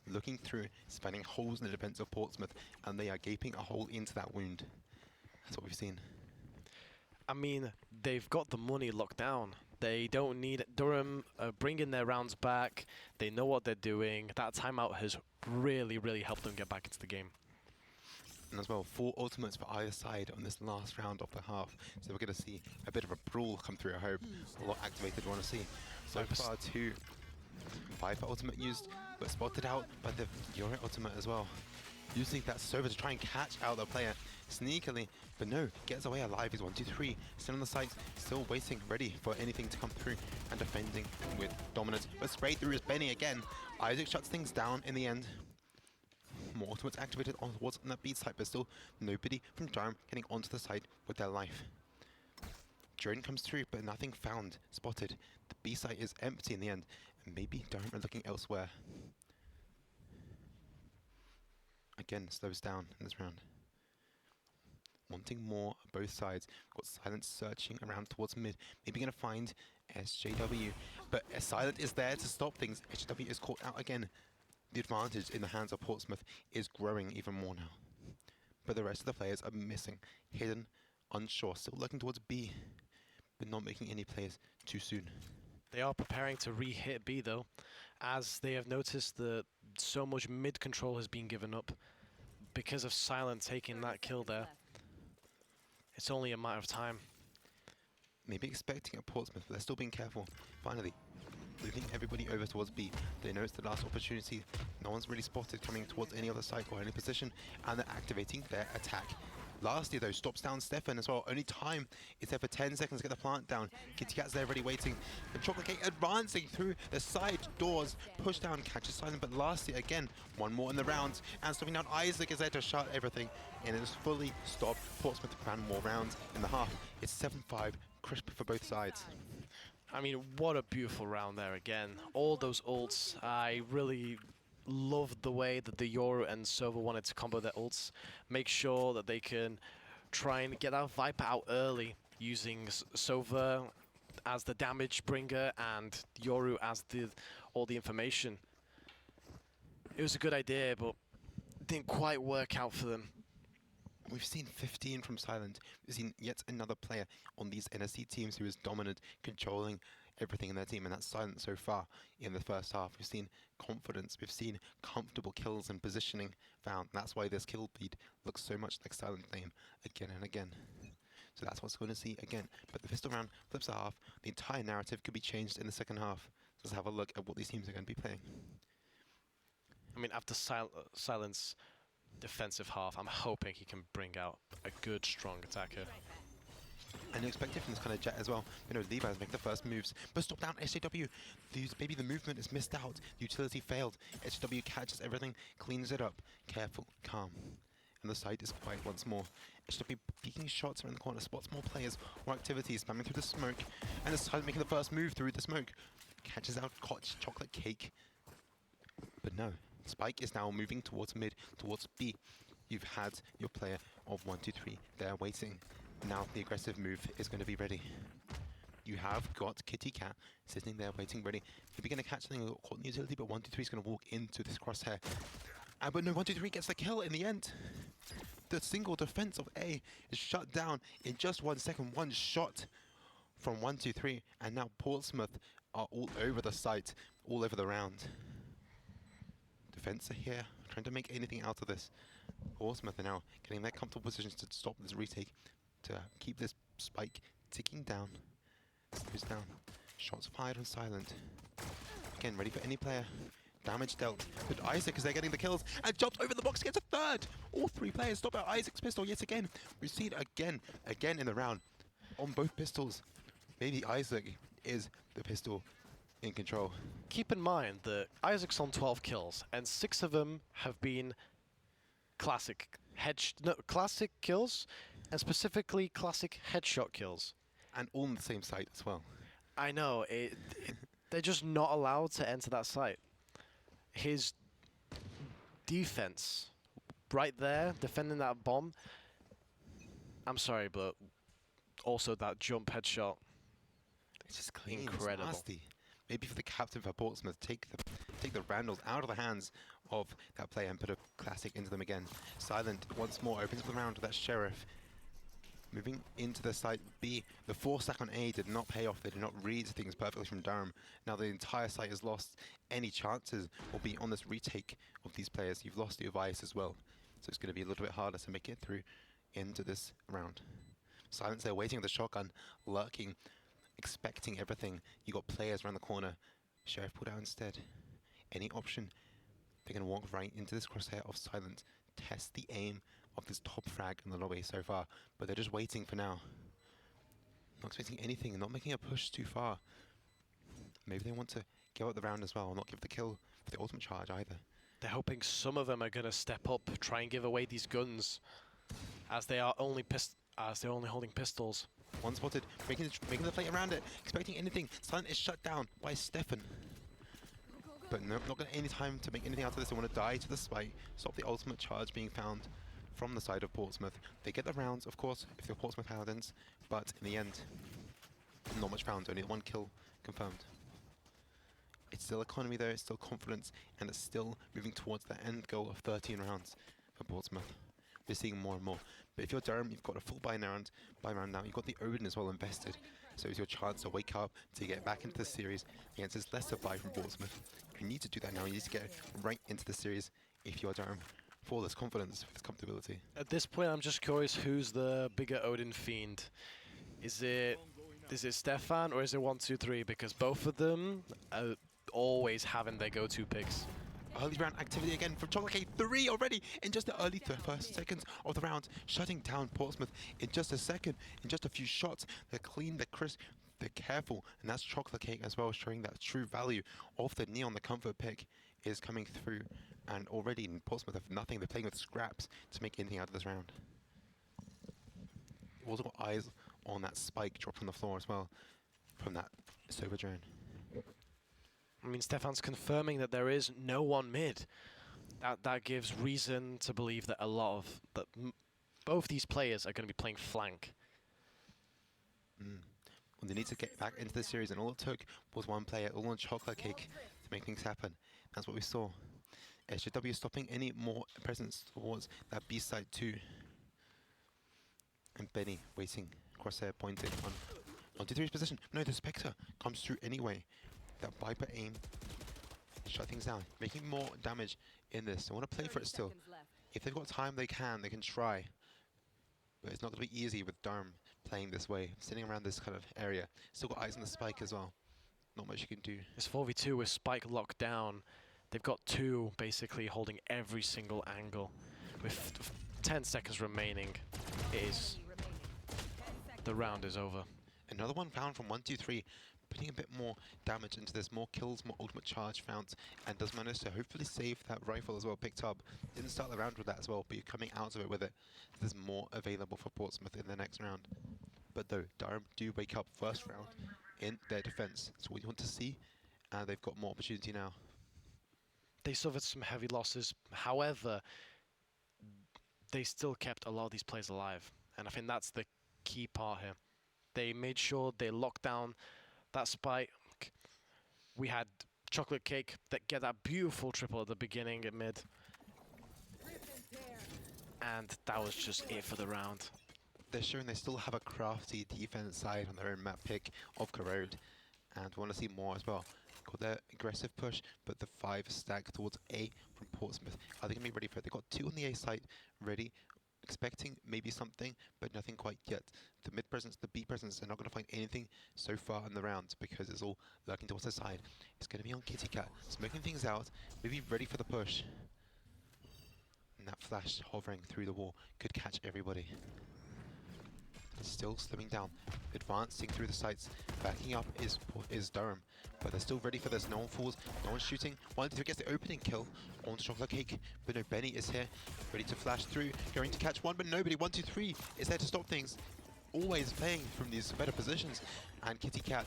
Looking through, finding holes in the defense of Portsmouth, and they are gaping a hole into that wound. That's what we've seen. I mean, they've got the money locked down. They don't need Durham bringing their rounds back. They know what they're doing. That timeout has really, really helped them get back into the game. And as well, 4 ultimates for either side on this last round of the half. So we're going to see a bit of a brawl come through, I hope. A lot activated, we want to see. So far, 2 Viper ultimate used, but spotted out by the Yuri ultimate as well. Using that Sova to try and catch out the player sneakily, but no, gets away alive. He's 1-2-3, still on the site, still waiting, ready for anything to come through, and defending with dominance. But sprayed through is Benny again. Isaac shuts things down in the end. More ultimates activated on towards that B site, but still nobody from Durham getting onto the site with their life. Drone comes through, but nothing found, spotted. The B site is empty in the end, and maybe Durham are looking elsewhere. Again, slows down in this round. Wanting more on both sides. Got Silent searching around towards mid. Maybe going to find SJW. But Silent is there to stop things. SJW is caught out again. The advantage in the hands of Portsmouth is growing even more now. But the rest of the players are missing. Hidden, unsure. Still looking towards B. But not making any plays too soon. They are preparing to re-hit B though, as they have noticed that so much mid control has been given up because of Silent taking that kill there. It's only a matter of time. Maybe expecting a Portsmouth, but they're still being careful. Finally, moving everybody over towards B. They know it's the last opportunity. No one's really spotted coming towards any other site or any position, and they're activating their attack. Lastly though, stops down Stefan as well. Only time is there for 10 seconds to get the plant down. Kitty Cat's there already waiting. And Chocolate Cake advancing through the side doors. Push down, catches Silent, but lastly again, one more in the round. And stopping down Isaac is there to shut everything. And it is fully stopped. Portsmouth ran more rounds in the half. It's 7-5, crisp for both sides. I mean, what a beautiful round there again. All those ults, I really loved the way that the Yoru and Sova wanted to combo their ults. Make sure that they can try and get that Viper out early using Sova as the damage bringer and Yoru as all the information. It was a good idea, but it didn't quite work out for them. We've seen 15 from Silent. We've seen yet another player on these NSC teams who is dominant, controlling everything in their team, and that's Silent so far in the first half. We've seen confidence, we've seen comfortable kills and positioning found. That's why this kill lead looks so much like Silent's name again and again. So that's what's going to see again. But the pistol round flips a half. The entire narrative could be changed in the second half. Let's have a look at what these teams are going to be playing. I mean, after Silent's defensive half, I'm hoping he can bring out a good, strong attacker. And you expect it from this kind of jet as well. You know, Levi's make the first moves, but stop down SJW. Maybe the movement is missed out. The utility failed. SJW catches everything, cleans it up. Careful, calm. And the site is quiet once more. SJW peeking shots around the corner, spots more players, more activities, spamming through the smoke. And the site making the first move through the smoke. Catches out Chocolate Cake. But no, Spike is now moving towards mid, towards B. You've had your player of 1-2-3 there waiting. Now the aggressive move is going to be ready. You have got Kitty Cat sitting there waiting ready. Maybe going to catch something caught in the utility, but 1-2-3 is going to walk into this crosshair. But no, 1-2-3 gets the kill in the end. The single defense of A is shut down in just 1 second. One shot from 1-2-3, and now Portsmouth are all over the site, all over the round. Defense are here, trying to make anything out of this. Portsmouth are now getting their comfortable positions to stop this retake, to keep this spike ticking down. Goes down. Shots fired on Silent. Again, ready for any player. Damage dealt. But Isaac is there getting the kills and jumps over the box, gets a third. All 3 players stop out Isaac's pistol yet again. We've seen again in the round on both pistols. Maybe Isaac is the pistol in control. Keep in mind that Isaac's on 12 kills, and 6 of them have been classic kills, and specifically classic headshot kills. And all on the same site as well. I know, they're just not allowed to enter that site. His defense, right there, defending that bomb, I'm sorry, but also that jump headshot. It's just clean, Incredible. It's nasty. Maybe for the captain for Portsmouth, take the Randalls out of the hands of that player and put a classic into them again. Silent once more opens up the round with that Sheriff. Moving into the site B, the 4 stack on A did not pay off. They did not read things perfectly from Durham. Now the entire site is lost. Any chances will be on this retake of these players. You've lost your Vice as well. So it's going to be a little bit harder to make it through into this round. Silence there, waiting at the shotgun, lurking, expecting everything. You got players around the corner. Sheriff pulled out instead. Any option, they're going to walk right into this crosshair of Silence. Test the aim of this top frag in the lobby so far, but they're just waiting for now. Not expecting anything, not making a push too far. Maybe they want to give up the round as well, not give the kill for the ultimate charge either. They're hoping some of them are going to step up, try and give away these guns, as they are only they're only holding pistols. One spotted, making the play around it, expecting anything. Silent is shut down by Stefan. But no, not got any time to make anything out of this. They want to die to the spike, stop the ultimate charge being found from the side of Portsmouth. They get the rounds, of course, if they're Portsmouth Paladins, but in the end, not much found, only 1 kill confirmed. It's still economy though, it's still confidence, and it's still moving towards the end goal of 13 rounds for Portsmouth. We're seeing more and more. But if you're Durham, you've got a full buy round now. You've got the Odin as well invested. So it's your chance to wake up, to get back into the series against this lesser buy from Portsmouth. You need to do that now. You need to get right into the series if you're Durham for this confidence, for this comfortability. At this point, I'm just curious who's the bigger Odin fiend. Is it Stefan or is it 123? Because both of them are always having their go-to picks. Early round activity again from Chocolate Cake. 3 already in just the early first seconds of the round, shutting down Portsmouth in just a second, in just a few shots. They're clean, they're crisp, they're careful, and that's Chocolate Cake as well, showing that true value of the Neon. The comfort pick is coming through, and already in Portsmouth have nothing. They're playing with scraps to make anything out of this round. You've also got eyes on that spike dropped on the floor as well from that Sober drone. I mean, Stefan's confirming that there is no one mid. That gives reason to believe that both these players are going to be playing flank. Well, they need to get back into the series, and all it took was one player, all on Chocolate Cake, to make things happen. That's what we saw. SJW stopping any more presence towards that B side too. And Benny waiting, crosshair pointing on 1-2-3's position. No, the Spectre comes through anyway. That Viper aim, shut things down, making more damage in this. They want to play for it still. If they've got time, they can try. But it's not going to be easy with Durham playing this way, sitting around this kind of area. Still got eyes on the spike as well. Not much you can do. It's 4v2 with Spike locked down. They've got 2 basically holding every single angle. With 10 seconds remaining, the round is over. Another one found from 1-2-3. Putting a bit more damage into this, more kills, more ultimate charge found, and does manage to hopefully save that rifle as well, picked up. Didn't start the round with that as well, but you're coming out of it with it. There's more available for Portsmouth in the next round. But though, Durham do wake up first round in their defense. That's what you want to see, and they've got more opportunity now. They suffered some heavy losses, however, they still kept a lot of these players alive, and I think that's the key part here. They made sure they locked down that spike. We had Chocolate Cake that get that beautiful triple at the beginning at mid. And that was just it for the round. They're showing they still have a crafty defense side on their own map pick of Corrode. And we want to see more as well. Got their aggressive push, but the 5 stack towards A from Portsmouth. Are they going to be ready for it? They've got 2 on the A side ready. Expecting maybe something, but nothing quite yet. The mid presence, the B presence, they're not going to find anything so far in the round because it's all lurking towards the side. It's going to be on Kitty Cat, smoking things out, maybe ready for the push. And that flash hovering through the wall could catch everybody. Still slimming down, advancing through the sights. Backing up is Durham, but they're still ready for this. No one falls, no one's shooting. 1-2 gets the opening kill on Chocolate Cake, but no, Benny is here, ready to flash through, going to catch one, but nobody. 1-2-3 is there to stop things. Always playing from these better positions, and Kitty Cat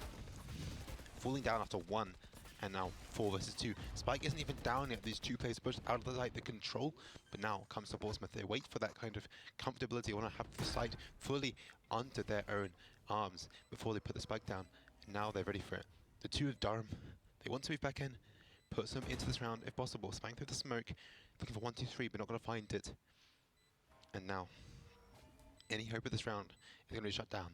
falling down after 1. And now 4 versus 2. Spike isn't even down yet. These 2 players pushed out of the site, the control. But now comes to Portsmouth. They wait for that kind of comfortability. They want to have the site fully under their own arms before they put the spike down. And now they're ready for it. The 2 of Durham, they want to move back in, put some into this round if possible. Spying through the smoke, looking for 1-2-3, but not going to find it. And now Any hope of this round is going to be shut down.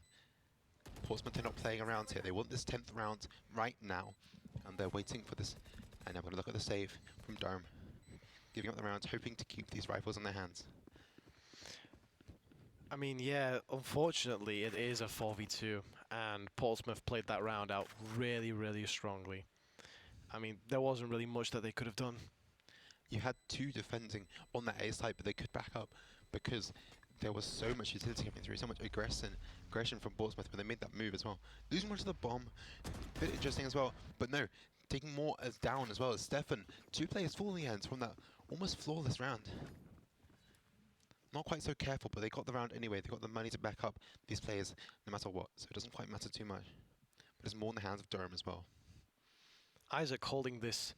Portsmouth are not playing around here. They want this 10th round right now, and they're waiting for this. And I'm going to look at the save from Durham. Giving up the rounds, hoping to keep these rifles in their hands. I mean, yeah, unfortunately, it is a 4v2, and Portsmouth played that round out really, really strongly. I mean, there wasn't really much that they could have done. You had two defending on that A side, but they could back up because there was so much utility coming through, so much aggression from Portsmouth when they made that move as well. Losing one to the bomb, a bit interesting as well, but no, taking more as down as well as Stefan. 2 players fall in the end from that almost flawless round. Not quite so careful, but they got the round anyway. They got the money to back up these players no matter what, so it doesn't quite matter too much. But it's more in the hands of Durham as well. Isaac holding this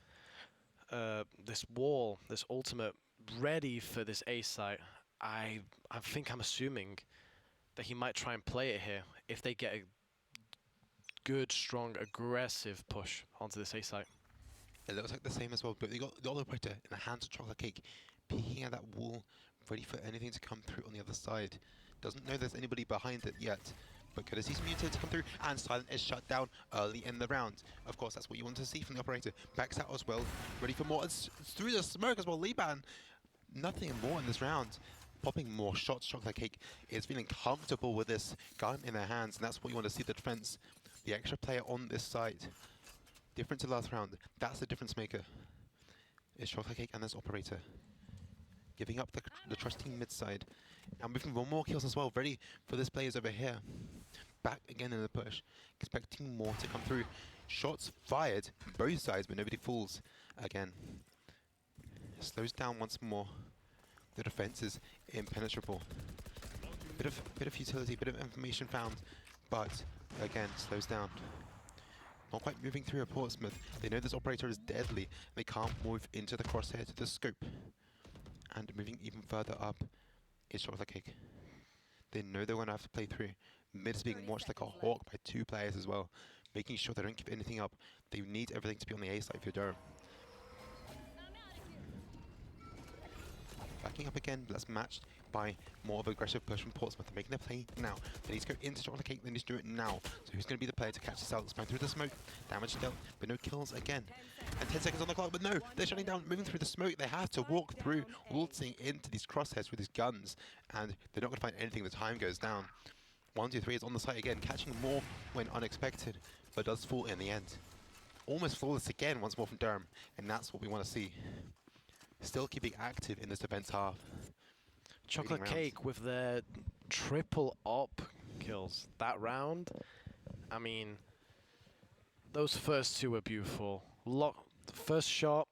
this wall, this ultimate, ready for this A site. I think I'm assuming that he might try and play it here if they get a good, strong, aggressive push onto this A site. It looks like the same as well, but they got the other operator in the hands of Chocolate Cake, peeking at that wall, ready for anything to come through on the other side. Doesn't know there's anybody behind it yet, but could see some utility to come through, and Silent is shut down early in the round. Of course, that's what you want to see from the operator. Backs out as well, ready for more, and through the smoke as well, Liban. Nothing more in this round. Popping more shots. Chocolate Cake is feeling comfortable with this gun in their hands, and that's what you want to see, the defense. The extra player on this side. Different to last round. That's the difference maker. It's Chocolate Cake and this operator. Giving up the trusting mid side. And moving for more kills as well. Ready for this players over here. Back again in the push. Expecting more to come through. Shots fired. Both sides, but nobody falls again. Slows down once more. The defense is impenetrable. Bit of utility, bit of information found, but again slows down. Not quite moving through a Portsmouth. They know this operator is deadly. They can't move into the crosshair to the scope. And moving even further up is Chocolate Cake. They know they're going to have to play through. Mid is being watched like a hawk by 2 players as well, making sure they don't give anything up. They need everything to be on the A side for Durham. Backing up again, but that's matched by more of an aggressive push from Portsmouth. They're making their play now. They need to go into Chocolate Cake, they need to do it now. So who's going to be the player to catch this out? Spine through the smoke, damage dealt, but no kills again. And 10 seconds on the clock, but no, they're shutting down, moving through the smoke. They have to walk through, waltzing into these crosshairs with these guns, and they're not going to find anything. The time goes down. 1, 2, 3 is on the site again, catching more when unexpected, but does fall in the end. Almost flawless again, once more from Durham, and that's what we want to see. Still keeping active in this defense half. Chocolate Cake with their triple op kills that round. I mean, those first 2 were beautiful. The first shot,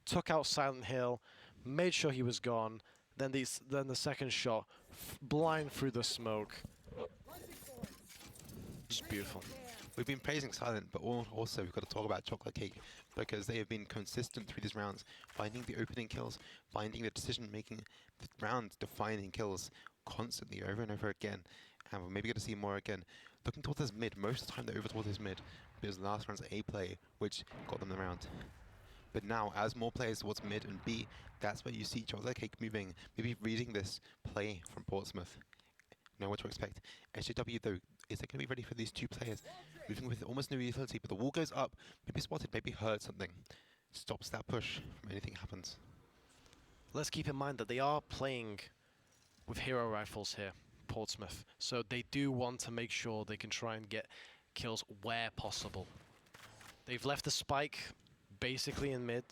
took out Silent Hill, made sure he was gone. Then the second shot, blind through the smoke. Just beautiful. We've been praising Silent, but also we've got to talk about Chocolate Cake because they have been consistent through these rounds, finding the opening kills, finding the decision-making, the round-defining kills constantly over and over again. And we're maybe going to see more again. Looking towards this mid, most of the time they're over towards this mid, because last round's A play, which got them the round. But now, as more players towards mid and B, that's where you see Chocolate Cake moving, maybe reading this play from Portsmouth. Know what to expect. SJW though, is they going to be ready for these 2 players? Moving with almost no utility, but the wall goes up, maybe spotted, maybe heard something. Stops that push from anything happens. Let's keep in mind that they are playing with hero rifles here, Portsmouth. So they do want to make sure they can try and get kills where possible. They've left the spike basically in mid.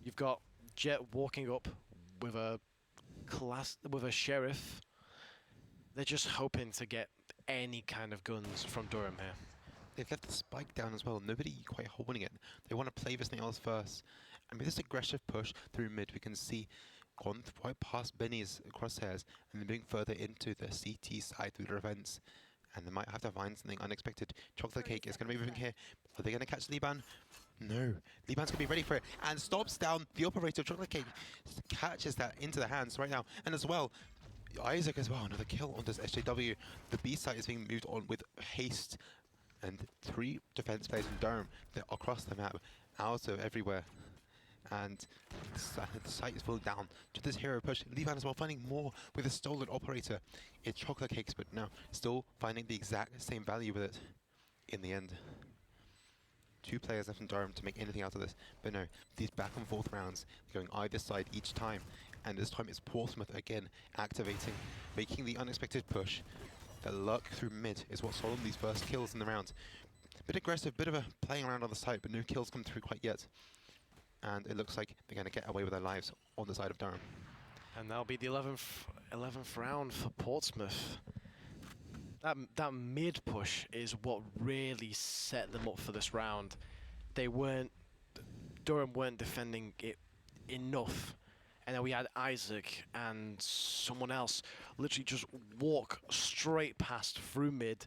You've got Jet walking up with a sheriff. They're just hoping to get any kind of guns from Durham here. They've left the spike down as well, nobody quite holding it. They want to play this thing else first. And with this aggressive push through mid, we can see gone right past Benny's crosshairs and then moving further into the CT side through the events. And they might have to find something unexpected. Chocolate Cake is going to be moving here. Are they going to catch Liban? No. Liban's going to be ready for it and stops down the operator. Chocolate Cake catches that into the hands right now. And as well, Isaac as well, another kill on this SJW. The B site is being moved on with haste. And 3 defense players from Durham that across the map, out of everywhere. and the site is falling down to this hero push. Liban as well finding more with a stolen operator. It's chocolate cakes, but no, still finding the exact same value with it in the end. 2 players left in Durham to make anything out of this, but no, these back and forth rounds going either side each time, and this time it's Portsmouth again activating, making the unexpected push. The luck through mid is what sold them these first kills in the round. Bit aggressive, bit of a playing around on the side, but no kills come through quite yet. And it looks like they're going to get away with their lives on the side of Durham. And that'll be the 11th round for Portsmouth. That mid push is what really set them up for this round. Durham weren't defending it enough. And then we had Isaac and someone else literally just walk straight past through mid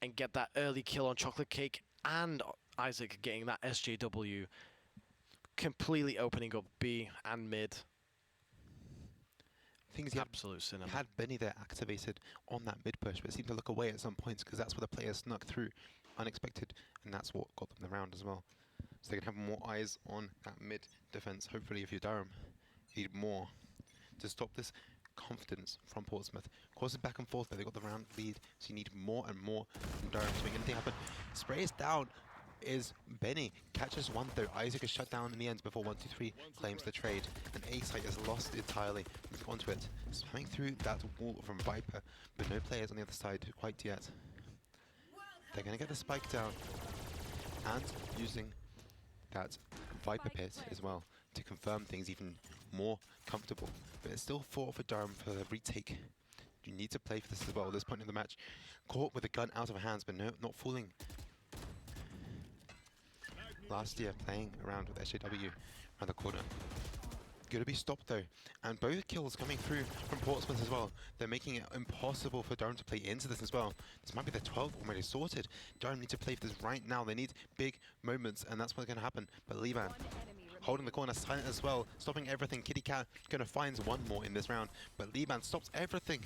and get that early kill on Chocolate Cake, and Isaac getting that SJW, completely opening up B and mid. Things Absolute cinema. had Benny there activated on that mid push, but seemed to look away at some points because that's where the players snuck through, unexpected, and that's what got them the round as well. So they can have more eyes on that mid defense. Hopefully, if you're Durham, you need more to stop this confidence from Portsmouth. Of course, it's back and forth, but they got the round lead, so you need more and more from Durham to make anything happen. Spray is down. Is Benny catches one though. Isaac is shut down in the end before 1-2-3 claims the trade, and A-Site is lost entirely. Move onto it, spamming through that wall from Viper, but no players on the other side quite yet. They're going to get the spike down and using that Viper pit as well to confirm things even more comfortable. But it's still 4 for Durham for the retake. You need to play for this as well at this point in the match. Caught with a gun out of hands, but no, not fooling. Last year, playing around with SJW around the corner. Gonna be stopped though, and both kills coming through from Portsmouth as well. They're making it impossible for Durham to play into this as well. This might be their 12th already sorted. Durham need to play for this right now. They need big moments, and that's what's gonna happen. But Liban holding the corner, silent as well, stopping everything. Kitty Cat gonna find one more in this round, but Liban stops everything.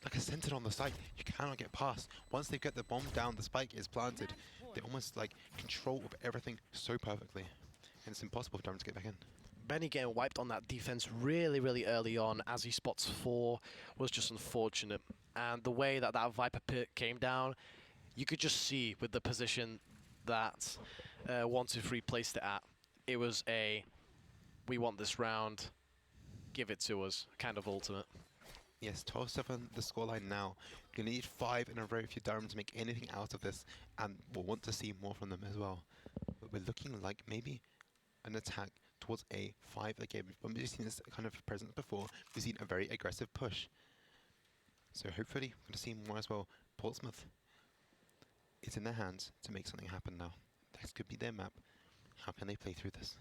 Like a centered on the site, you cannot get past. Once they get the bomb down, the spike is planted. They almost like control of everything so perfectly, and it's impossible for Durham to get back in. Benny getting wiped on that defense really, really early on as he spots 4 was just unfortunate. And the way that that Viper pit came down, you could just see with the position that 1-2-3 placed it at. It was a, we want this round, give it to us, kind of ultimate. Yes, 12-7 the scoreline now. You need 5 in a row if you're Durham to make anything out of this, and we'll want to see more from them as well. But we're looking like maybe an attack towards A5 again. We've seen this kind of presence before. We've seen a very aggressive push. So hopefully we're going to see more as well. Portsmouth, it's in their hands to make something happen now. This could be their map. How can they play through this?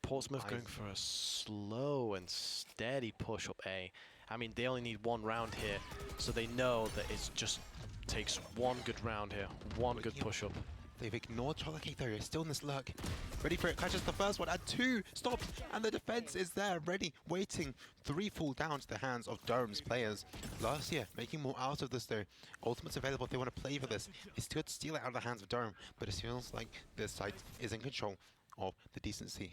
Portsmouth going for a slow and steady push up A. I mean, they only need 1 round here, so they know that it just takes 1 good round here, 1 good push up. They've ignored Chocolate Cake though, he's still in this lurk. Ready for it, catches the first one, and 2 stopped, and the defense is there, ready, waiting. 3 fall down to the hands of Durham's players. Last year, making more out of this though. Ultimate's available if they want to play for this. It's good to steal it out of the hands of Durham, but it feels like this side is in control of the decency.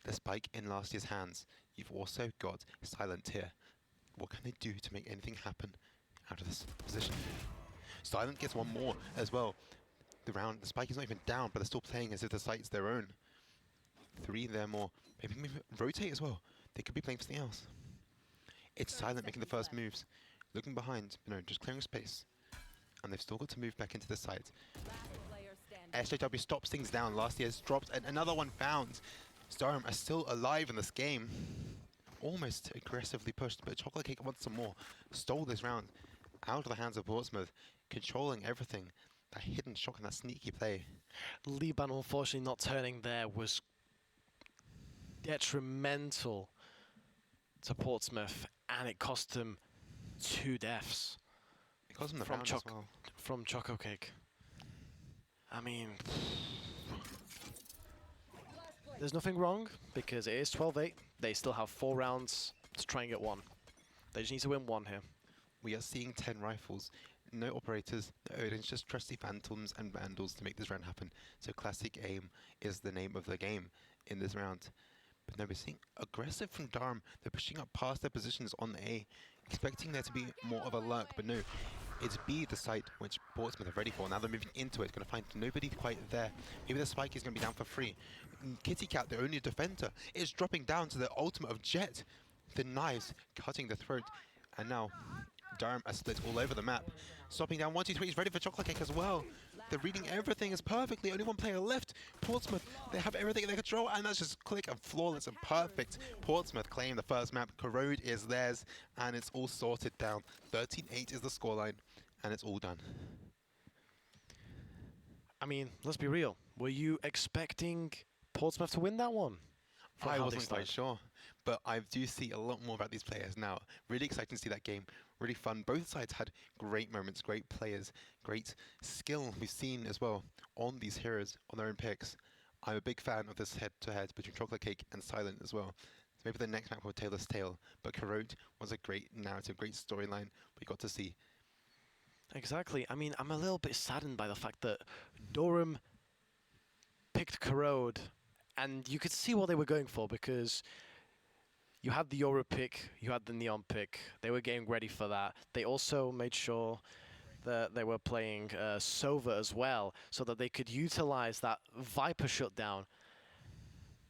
The spike in last year's hands. You've also got Silent here. What can they do to make anything happen out of this position? Silent gets 1 more as well. The spike is not even down, but they're still playing as if the site's their own. 3 there more. Maybe rotate as well. They could be playing for something else. It's Silent making the first moves. Looking behind, just clearing space. And they've still got to move back into the site. SJW stops things down. Last year's dropped, and another one found. Durham are still alive in this game. Almost aggressively pushed, but Chocolate Cake wants some more. Stole this round out of the hands of Portsmouth, controlling everything. That hidden shock and that sneaky play. Liban unfortunately not turning there was detrimental to Portsmouth, and it cost them 2 deaths. It cost them the round as well. From Choco Cake. I mean, there's nothing wrong because it is 12-8. They still have 4 rounds to try and get 1. They just need to win 1 here. We are seeing 10 rifles. No operators, no Odins, just trusty Phantoms and Vandals to make this round happen. So classic aim is the name of the game in this round. But no, we're seeing aggressive from Durham. They're pushing up past their positions on A, expecting there to be more of a lurk, but no. It's B, the site which Portsmouth are ready for. Now they're moving into it, going to find nobody quite there. Maybe the spike is going to be down for free. Kitty Cat, their only defender, is dropping down to the ultimate of Jet. The knives cutting the throat. And now Durham are split all over the map. Swapping down 1, 2, 3, he's ready for Chocolate Cake as well. They're reading everything as perfectly. Only one player left. Portsmouth, they have everything in their control, and that's just click and flawless and perfect. Portsmouth claim the first map. Corrode is theirs, and it's all sorted down. 13-8 is the scoreline, and it's all done. I mean, let's be real. Were you expecting Portsmouth to win that one? I wasn't quite sure, but I do see a lot more about these players now. Really exciting to see that game. Really fun. Both sides had great moments, great players, great skill we've seen as well on these heroes on their own picks. I'm a big fan of this head-to-head between Chocolate Cake and Silent as well. So maybe the next map will Taylor's Tale, but Corrode was a great narrative, great storyline we got to see. Exactly. I mean, I'm a little bit saddened by the fact that Durham picked Corrode, and you could see what they were going for because you had the Euro pick, you had the Neon pick. They were getting ready for that. They also made sure that they were playing Sova as well, so that they could utilize that Viper shutdown.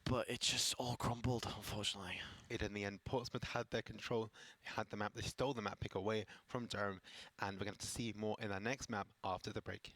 But it just all crumbled, unfortunately. It in the end, Portsmouth had their control, they had the map, they stole the map pick away from Durham, and we're going to see more in our next map after the break.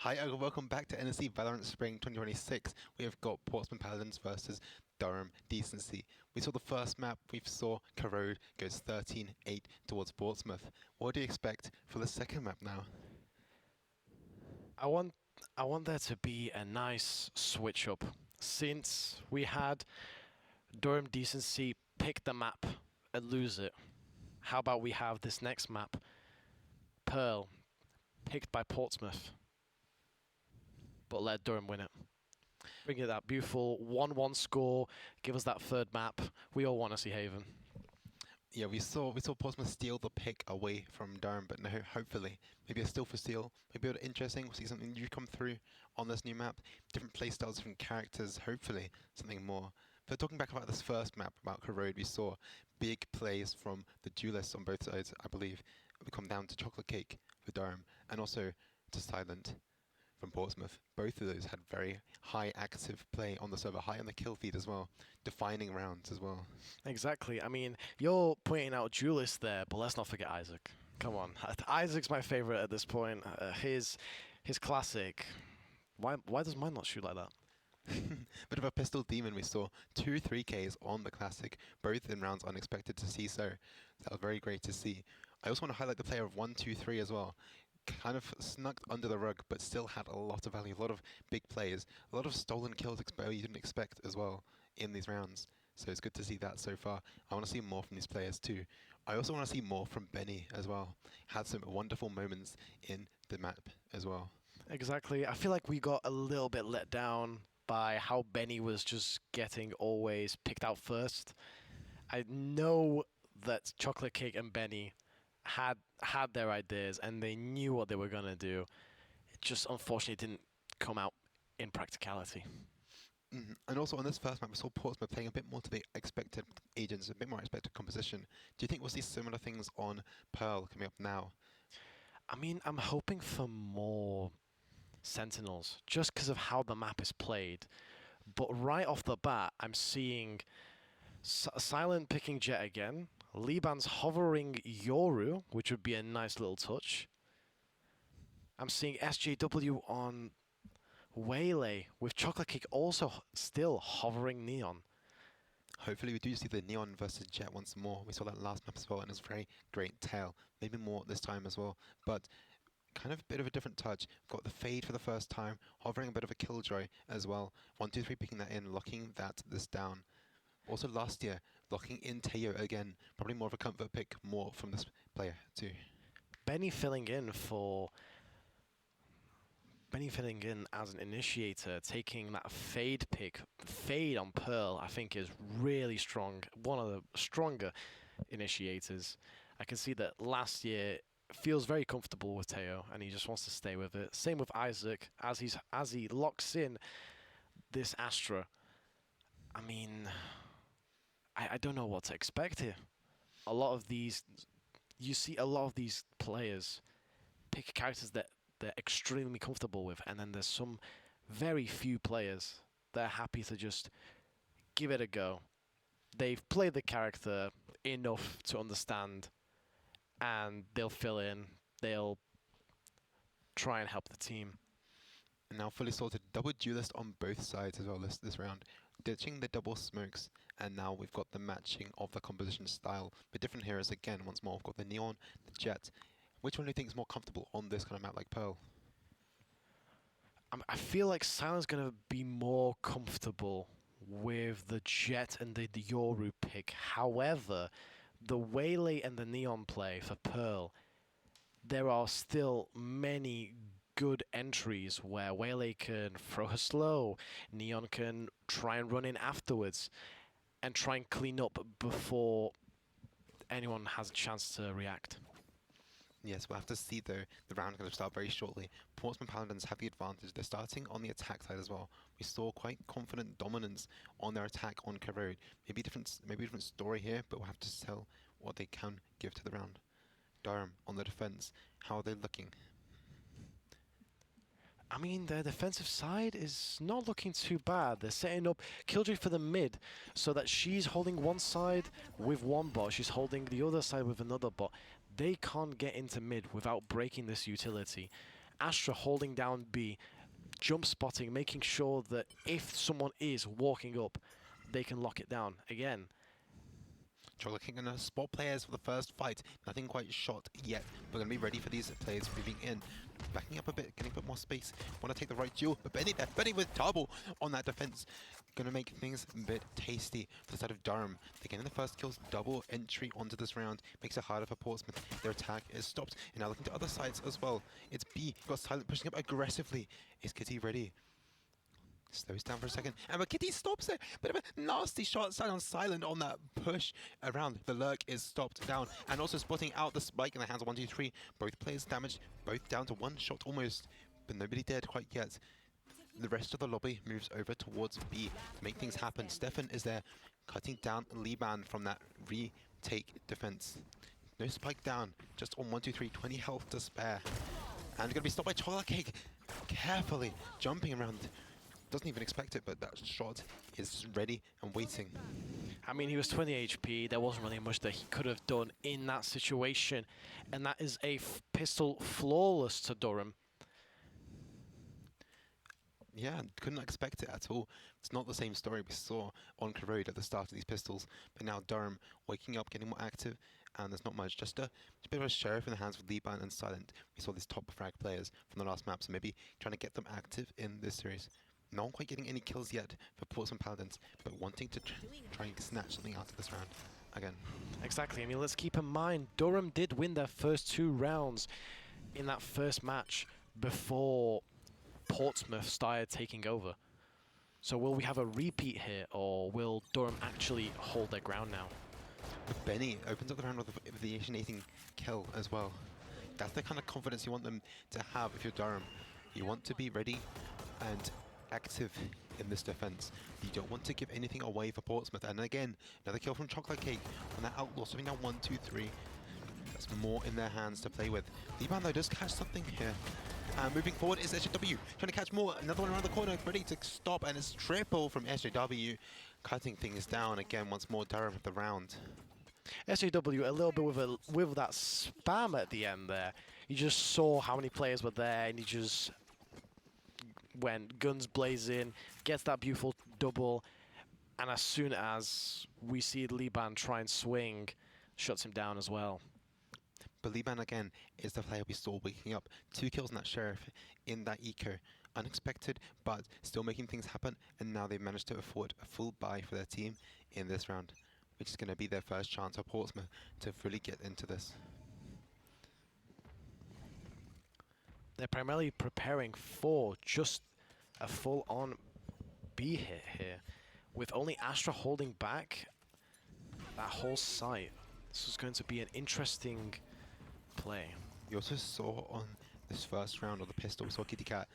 Hi, and welcome back to NSC Valorant Spring 2026. We have got Portsmouth Paladins versus Durham Decency. We saw the first map, we saw Corrode goes 13-8 towards Portsmouth. What do you expect for the second map now? I want there to be a nice switch up. Since we had Durham Decency pick the map and lose it, how about we have this next map, Pearl, picked by Portsmouth, but let Durham win it. Bring it that beautiful 1-1 score, give us that third map. We all want to see Haven. Yeah, we saw Portsmouth steal the pick away from Durham, but no, hopefully, maybe a steal for steal, maybe interesting. We'll see something new come through on this new map, different playstyles, different characters. Hopefully, something more. But talking back about this first map about Corrode, we saw big plays from the duelists on both sides. I believe we come down to Chocolate Cake for Durham, and also to Silent from Portsmouth. Both of those had very high active play on the server, high on the kill feed as well, defining rounds as well. Exactly. I mean, you're pointing out Julius there, but let's not forget Isaac. Come on, Isaac's my favorite at this point. His classic. Why does mine not shoot like that? Bit of a pistol demon. We saw 2 3Ks on the classic, both in rounds unexpected to see. So that was very great to see. I also want to highlight the player of 1-2-3 as well. Kind of snuck under the rug, but still had a lot of value, a lot of big plays, a lot of stolen kills you didn't expect as well in these rounds. So it's good to see that so far. I want to see more from these players too. I also want to see more from Benny as well. Had some wonderful moments in the map as well. Exactly. I feel like we got a little bit let down by how Benny was just getting always picked out first. I know that Chocolate Cake and Benny had their ideas and they knew what they were going to do. It just unfortunately didn't come out in practicality. And also on this first map, we saw Portsmouth playing a bit more to the expected agents, a bit more expected composition. Do you think we'll see similar things on Pearl coming up now? I mean, I'm hoping for more Sentinels, just because of how the map is played. But right off the bat, I'm seeing Silent picking Jet again, Liban's hovering Yoru, which would be a nice little touch. I'm seeing SJW on Waylay, with Chocolate Cake also still hovering Neon. Hopefully we do see the Neon versus Jet once more. We saw that last map as well, and it was a very great tale. Maybe more this time as well, but kind of a bit of a different touch. Got the fade for the first time, hovering a bit of a killjoy as well. 1-2-3 picking that in, locking this down. Also last year, locking in Teo again. Probably more of a comfort pick, more from this player too. Benny filling in as an initiator, taking that fade pick. Fade on Pearl, I think, is really strong. One of the stronger initiators. I can see that last year feels very comfortable with Teo, and he just wants to stay with it. Same with Isaac, as he locks in this Astra. I mean, I don't know what to expect here. You see a lot of these players pick characters that they're extremely comfortable with, and then there's some very few players that are happy to just give it a go. They've played the character enough to understand, and they'll fill in, they'll try and help the team. And now fully sorted, double duelist on both sides as well this round. Ditching the double smokes, and now we've got the matching of the composition style. But different heroes again, once more. We've got the Neon, the Jet. Which one do you think is more comfortable on this kind of map like Pearl? I feel like Silent's going to be more comfortable with the Jet and the Yoru pick. However, the Waylay and the Neon play for Pearl, there are still many good entries where Waylay can throw her slow, Neon can try and run in afterwards, and try and clean up before anyone has a chance to react. Yes, we'll have to see though. The round is going to start very shortly. Portsmouth Paladins have the advantage. They're starting on the attack side as well. We saw quite confident dominance on their attack on Corrode. Maybe different story here, but we'll have to tell what they can give to the round. Durham on the defense. How are they looking? I mean, their defensive side is not looking too bad. They're setting up Killjoy for the mid so that she's holding one side with one bot. She's holding the other side with another bot. They can't get into mid without breaking this utility. Astra holding down B, jump spotting, making sure that if someone is walking up, they can lock it down. Again, Chocolate King gonna spot players for the first fight. Nothing quite shot yet. We're gonna be ready for these players moving in. Backing up a bit, getting a bit more space. Want to take the right duel, but Benny there. Benny with double on that defense. Gonna make things a bit tasty for the side of Durham. They're getting the first kills, double entry onto this round. Makes it harder for Portsmouth. Their attack is stopped. And now looking to other sides as well. It's B. Got Silent pushing up aggressively. Is Kitty ready? Slows down for a second, but Kitty stops it. Bit of a nasty shot on Silent on that push around. The lurk is stopped down, and also spotting out the spike in the hands of 1-2-3. Both players damaged, both down to one shot almost, but nobody dead quite yet. The rest of the lobby moves over towards B to make things happen. Stefan is there, cutting down Liban from that retake defense. No spike down, just on 1-2-3, 20 health to spare. And gonna be stopped by Chocolate Cake, carefully jumping around. Doesn't even expect it, but that shot is ready and waiting. I mean, he was 20 HP. There wasn't really much that he could have done in that situation. And that is a pistol flawless to Durham. Yeah, couldn't expect it at all. It's not the same story we saw on Corrode at the start of these pistols. But now Durham waking up, getting more active, and there's not much. Just a bit of a sheriff in the hands of Liban and Silent. We saw these top frag players from the last map, so maybe trying to get them active in this series. No one quite getting any kills yet for Portsmouth Paladins, but wanting to try and snatch something out of this round again. Exactly. I mean, let's keep in mind, Durham did win their first 2 rounds in that first match before Portsmouth started taking over. So will we have a repeat here, or will Durham actually hold their ground now? But Benny opens up the round with the initiating kill as well. That's the kind of confidence you want them to have if you're Durham. You want to be ready and active in this defense. You don't want to give anything away for Portsmouth. And again, another kill from Chocolate Cake on that outlaw, something down 1-2-3. That's more in their hands to play with. Liban though does catch something here. And moving forward is SJW, trying to catch more. Another one around the corner, ready to stop, and it's triple from SJW, cutting things down again once more. Durham with the round. SJW a little bit with that spam at the end there. You just saw how many players were there, and he just went guns blazing, gets that beautiful double, and as soon as we see Liban try and swing, shuts him down as well. But Liban again is the player we saw waking up. 2 kills in that sheriff in that eco. Unexpected, but still making things happen, and now they've managed to afford a full buy for their team in this round, which is going to be their first chance for Portsmouth to really get into this. They're primarily preparing for just a full-on B hit here, with only Astra holding back that whole site. This is going to be an interesting play. You also saw on this first round of the pistol, we saw Kitty Cat,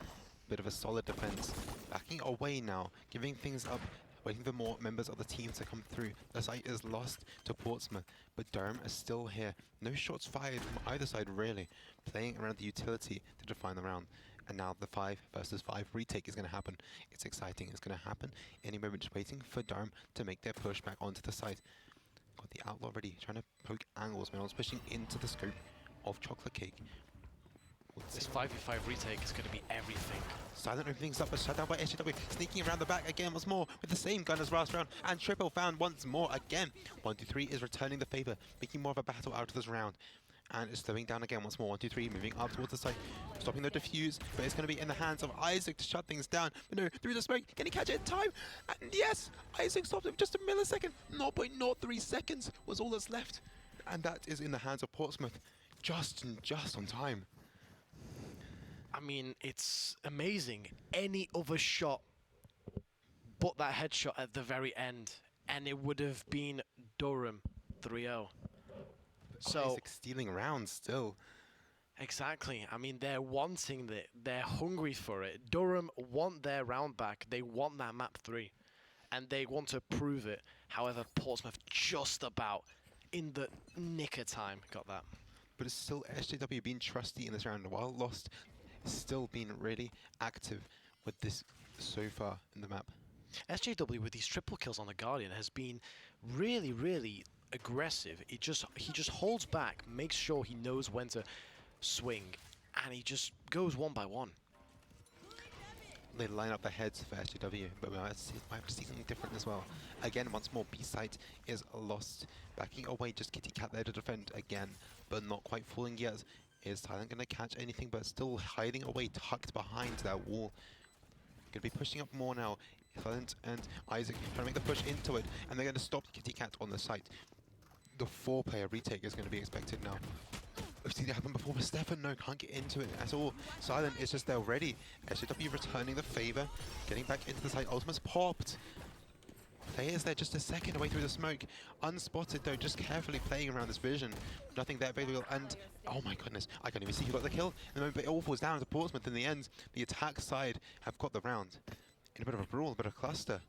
bit of a solid defense, backing away now, giving things up, waiting for more members of the team to come through. The site is lost to Portsmouth, but Durham is still here. No shots fired from either side really, playing around the utility to define the round. And now the 5 versus 5 retake is going to happen. It's exciting, it's going to happen any moment, just waiting for Durham to make their push back onto the site. Got the outlaw ready, trying to poke angles, but I was pushing into the scope of Chocolate Cake. This 5v5 retake is going to be everything. Silent opening things up, but shut down by SJW. Sneaking around the back again once more with the same gun as last round. And triple found once more again. 1-2-3 is returning the favor, making more of a battle out of this round. And it's slowing down again once more. 1-2-3 moving up towards the site, stopping the defuse, but it's going to be in the hands of Isaac to shut things down. But no, through the smoke, can he catch it in time? And yes, Isaac stopped him just a millisecond. 0.03 seconds was all that's left. And that is in the hands of Portsmouth, just on time. I mean, it's amazing. Any other shot but that headshot at the very end, and it would have been Durham 3-0. So Isaac stealing rounds still. Exactly. I mean, they're wanting it. They're hungry for it. Durham want their round back. They want that map 3. And they want to prove it. However, Portsmouth just about in the nick of time got that. But it's still SJW being trusty in this round. While lost, still being really active with this so far in the map. SJW with these triple kills on the Guardian has been really, really aggressive. He just holds back, makes sure he knows when to swing, and he just goes one by one. They line up the heads for SJW, but we might have to see something different as well. Again, once more, B site is lost. Backing away, just Kitty Cat there to defend again, but not quite falling yet. Is Silent going to catch anything, but still hiding away, tucked behind that wall. Going to be pushing up more now. Silent and Isaac trying to make the push into it, and they're going to stop Kitty Cat on the site. The 4-player retake is going to be expected now. We've seen it happen before, but Stefan, no, can't get into it at all. Silent is just there ready. SJW returning the favor, getting back into the site. Ultimate's popped. Player's there just a second away through the smoke. Unspotted though, just carefully playing around this vision. Nothing there available, and oh my goodness, I can't even see who got the kill. In the moment, but it all falls down to Portsmouth in the end. The attack side have got the round. In a bit of a brawl, a bit of cluster.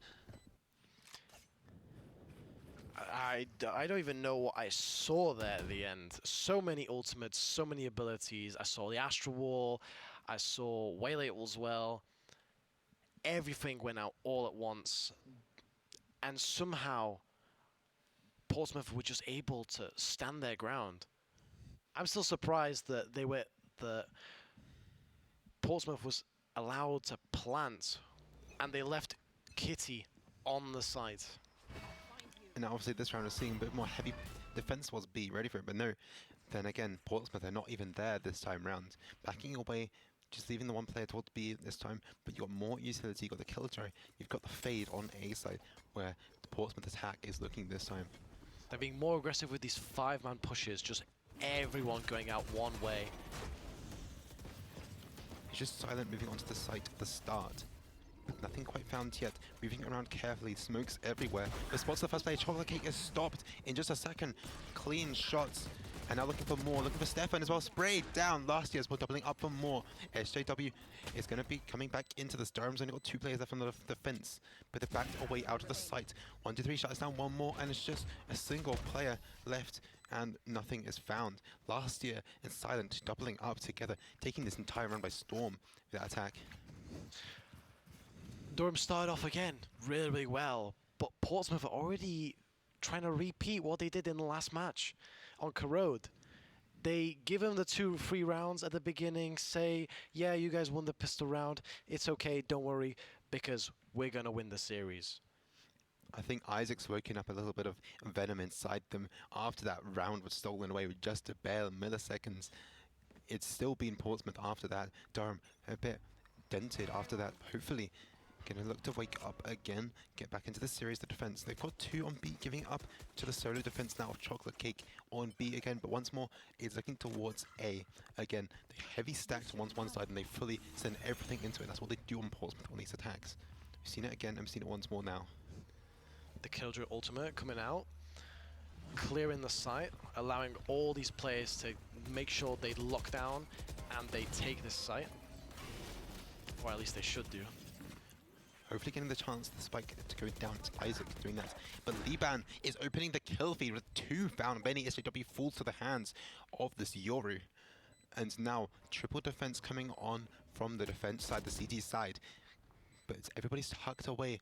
I don't even know what I saw there at the end. So many ultimates, so many abilities. I saw the Astral Wall, I saw Waylay as well. Everything went out all at once. And somehow, Portsmouth were just able to stand their ground. I'm still surprised that Portsmouth was allowed to plant, and they left Kitty on the site. And now obviously this round is seeing a bit more heavy defense was B, ready for it, but no. Then again, Portsmouth are not even there this time round. Backing away, just leaving the one player towards B this time, but you've got more utility, you've got the Killjoy, you've got the Fade on A side, where the Portsmouth attack is looking this time. They're being more aggressive with these 5-man pushes, just everyone going out one way. It's just Silent moving onto the site at the start. But nothing quite found yet. Moving around carefully, smokes everywhere. The spots the first player, Chocolate Cake is stopped in just a second. Clean shots. And now looking for more, looking for Stefan as well. Sprayed down last year as well, doubling up for more. SJW is going to be coming back into this. Durham's only got 2 players left on the defense, but they're backed away out of the site. 1, 2, 3 shots down, one more, and it's just a single player left, and nothing is found. Last year, and Silent doubling up together, taking this entire run by storm with that attack. Durham started off again really, really well, but Portsmouth are already trying to repeat what they did in the last match on Corrode. They give them the 2 free rounds at the beginning, say, yeah, you guys won the pistol round, it's okay, don't worry, because we're going to win the series. I think Isaac's woken up a little bit of venom inside them after that round was stolen away with just a bare milliseconds. It's still been Portsmouth after that. Durham a bit dented after that, hopefully. Going to look to wake up again, get back into the series, the defense. They've got 2 on B, giving up to the solo defense now of Chocolate Cake on B again, but once more, it's looking towards A. Again, they heavy stacked on one side and they fully send everything into it. That's what they do on Portsmouth on these attacks. We've seen it again, and we've seen it once more now. The Killjoy ultimate coming out, clearing the site, allowing all these players to make sure they lock down and they take this site. Or at least they should do. Hopefully getting the chance, the spike to go down to Isaac doing that. But Liban is opening the kill feed with 2 found. Benny SJW falls to the hands of this Yoru. And now triple defense coming on from the defense side, the CT side. But everybody's tucked away.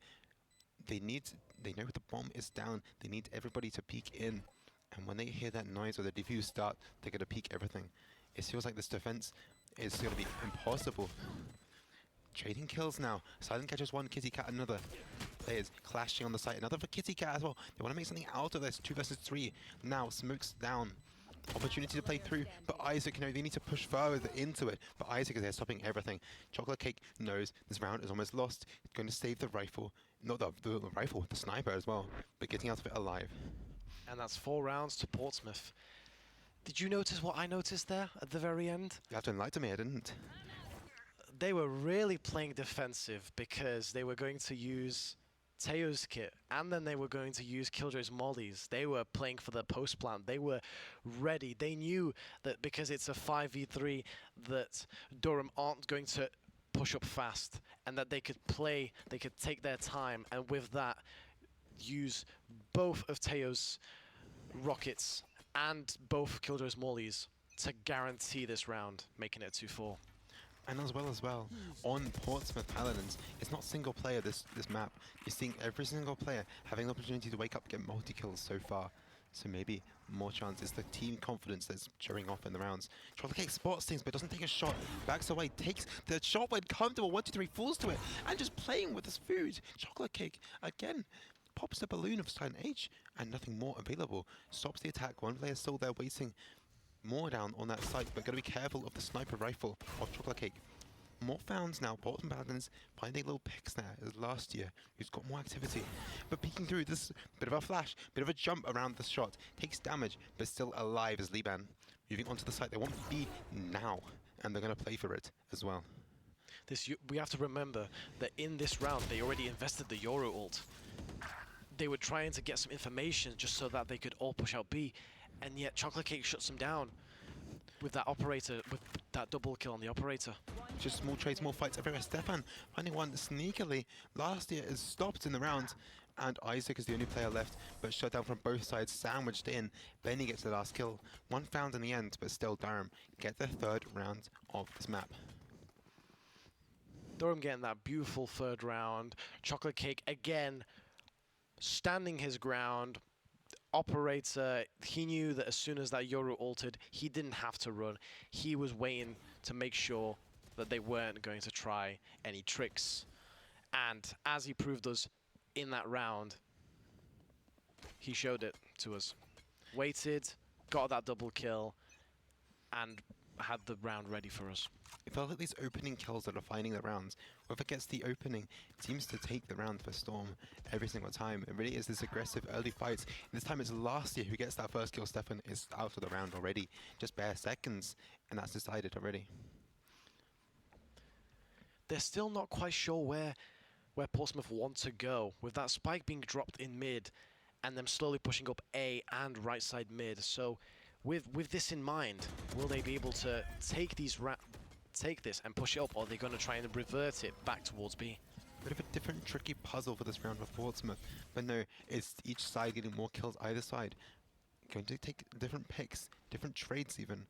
They know the bomb is down. They need everybody to peek in. And when they hear that noise or the defuse start, they're going to peek everything. It feels like this defense is going to be impossible. Trading kills now. Silent catches 1, Kitty Cat another. Players clashing on the site. Another for Kitty Cat as well. They want to make something out of this. 2 versus 3. Now smokes down. Opportunity to play through, but Isaac, they need to push further into it. But Isaac is there stopping everything. Chocolate Cake knows this round is almost lost. It's going to save the rifle. Not the rifle, the sniper as well. But getting out of it alive. And that's 4 rounds to Portsmouth. Did you notice what I noticed there at the very end? You have to enlighten me, I didn't. They were really playing defensive because they were going to use Teo's kit and then they were going to use Killjoy's mollies. They were playing for the post plant. They were ready. They knew that because it's a 5v3 that Durham aren't going to push up fast and that they could play, they could take their time and with that use both of Teo's rockets and both Killjoy's mollies to guarantee this round, making it 2-4. And as well, on Portsmouth Paladins, it's not single player this map. You're seeing every single player having the opportunity to wake up, get multi-kills so far. So maybe more chance. It's the team confidence that's showing off in the rounds. Chocolate Cake spots things, but doesn't take a shot. Backs away, takes the shot when comfortable. 1, 2, 3, falls to it, and just playing with his food. Chocolate Cake again pops the balloon of Silent H, and nothing more available. Stops the attack. One player still there waiting. More down on that site, but gotta be careful of the sniper rifle of Chocolate Cake. More founds now. Portsmouth Paladins finding little picks there as last year, who's got more activity. But peeking through this bit of a flash, bit of a jump around the shot, takes damage, but still alive as Liban. Moving onto the site, they want B now, and they're going to play for it as well. We have to remember that in this round, they already invested the Yoru ult. They were trying to get some information just so that they could all push out B, and yet Chocolate Cake shuts them down with that operator, with that double kill on the operator. Just small trades, more fights everywhere. Stefan finding one sneakily. Last year is stopped in the round, and Isaac is the only player left, but shut down from both sides, sandwiched in. Benny gets the last kill. One found in the end, but still Durham get the third round of this map. Durham getting that beautiful third round. Chocolate Cake again standing his ground. Operator, he knew that as soon as that Yoru ulted, he didn't have to run. He was waiting to make sure that they weren't going to try any tricks. And as he proved us in that round, he showed it to us. Waited, got that double kill, and had the round ready for us. It felt like these opening kills that are finding the rounds. Whoever gets the opening seems to take the round for Storm every single time. It really is this aggressive early fights. This time it's last year who gets that first kill. Stefan is out of the round already. Just bare seconds, and that's decided already. They're still not quite sure where Portsmouth want to go, with that spike being dropped in mid, and them slowly pushing up A and right side mid. So with this in mind, will they be able to take this and push it up, or are they going to try and revert it back towards B? Bit of a different tricky puzzle for this round for Portsmouth, but no, it's each side getting more kills either side. Going to take different picks, different trades even.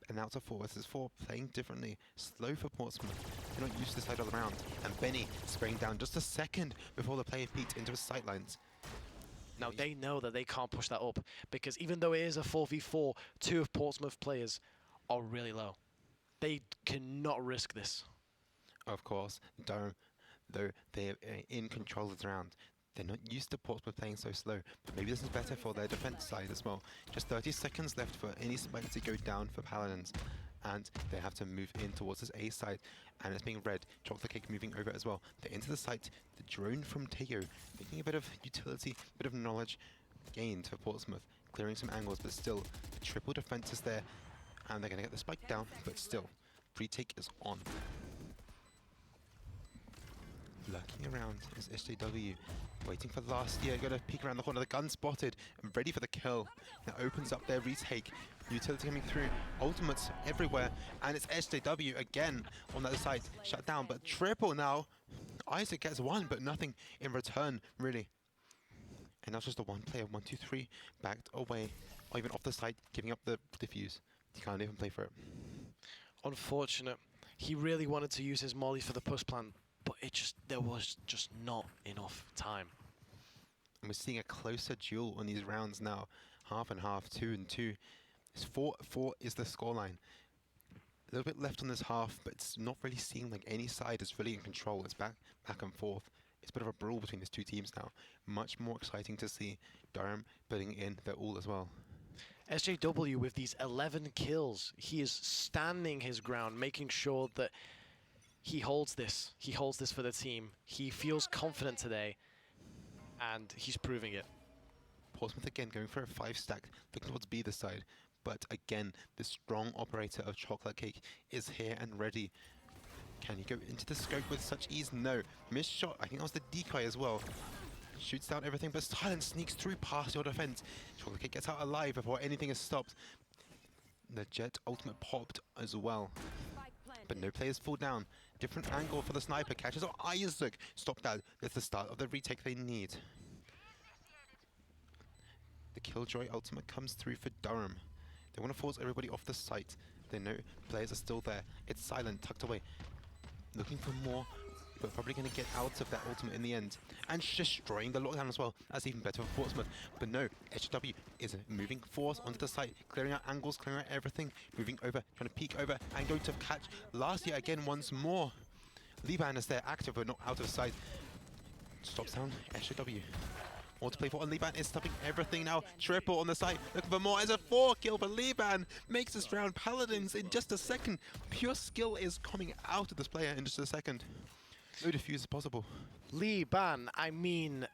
And now to 4 versus 4, playing differently. Slow for Portsmouth. They're not used to this side of the round. And Benny spraying down just a second before the player peeked into his sightlines. Now they know that they can't push that up, because even though it is a 4v4, 2 of Portsmouth players are really low. They cannot risk this. Of course, Durham, though they're in control of the round, they're not used to Portsmouth playing so slow, but maybe this is better for their defense side as well. Just 30 seconds left for any spike to go down for Paladins, and they have to move in towards this A side, and it's being red. Chocolate Cake moving over as well. They're into the site. The drone from Teo, making a bit of utility, a bit of knowledge gained for Portsmouth, clearing some angles, but still, the triple defense is there, and they're going to get the spike down, but still, retake is on. Lurking around is SJW, waiting for last year, gonna peek around the corner, the gun spotted, and ready for the kill. Now opens up their retake, utility coming through, ultimates everywhere, and it's SJW again on the other side, shut down, but triple now. Isaac gets one, but nothing in return, really. And that's just a one player, 1, 2, 3, backed away, or even off the side, giving up the defuse. He can't even play for it. Unfortunate. He really wanted to use his molly for the push plan, but there was just not enough time. And we're seeing a closer duel on these rounds now. Half and half, 2 and 2. It's 4-4 is the scoreline. A little bit left on this half, but it's not really seeming like any side is really in control. It's back and forth. It's a bit of a brawl between these two teams now. Much more exciting to see Durham putting in their all as well. SJW with these 11 kills, he is standing his ground, making sure that he holds this. He holds this for the team. He feels confident today, and he's proving it. Portsmouth again going for a 5-stack, looking towards B this side. But again, the strong operator of Chocolate Cake is here and ready. Can he go into the scope with such ease? No. Missed shot. I think that was the decoy as well. Shoots down everything, but Silence sneaks through past your defense. Chocolate Cake gets out alive before anything is stopped. The Jet ultimate popped as well. But no players fall down. Different angle for the sniper. Catches out Isaac. Stop that. That's the start of the retake they need. The Killjoy ultimate comes through for Durham. They want to force everybody off the site. They know players are still there. It's Silent, tucked away. Looking for more but probably going to get out of that ultimate in the end. And destroying the lockdown as well. That's even better for Portsmouth. But no, HW is moving force onto the site, clearing out angles, clearing out everything, moving over, trying to peek over, and going to catch last year again once more. Liban is there, active but not out of sight. Stops down HW. More to play for, and Liban is stopping everything now. Triple on the site, looking for more. As a 4 kill for Liban, makes this round. Paladins in just a second. Pure skill is coming out of this player in just a second. No defuse is possible. Liban, I mean,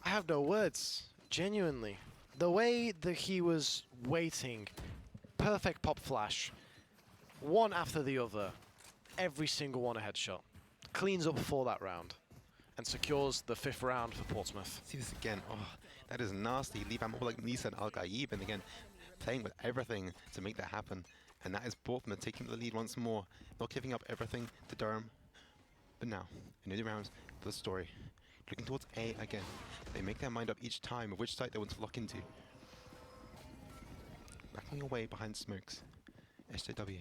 I have no words, genuinely. The way that he was waiting, perfect pop flash, one after the other, every single one a headshot. Cleans up for that round and secures the 5th round for Portsmouth. See this again. Oh, that is nasty. Liban more like Nissan Al-Gaib, and again, playing with everything to make that happen. And that is Portsmouth taking the lead once more, not giving up everything to Durham. But now, in the rounds for the story, looking towards A again. They make their mind up each time of which site they want to lock into. Backing away behind smokes, SJW.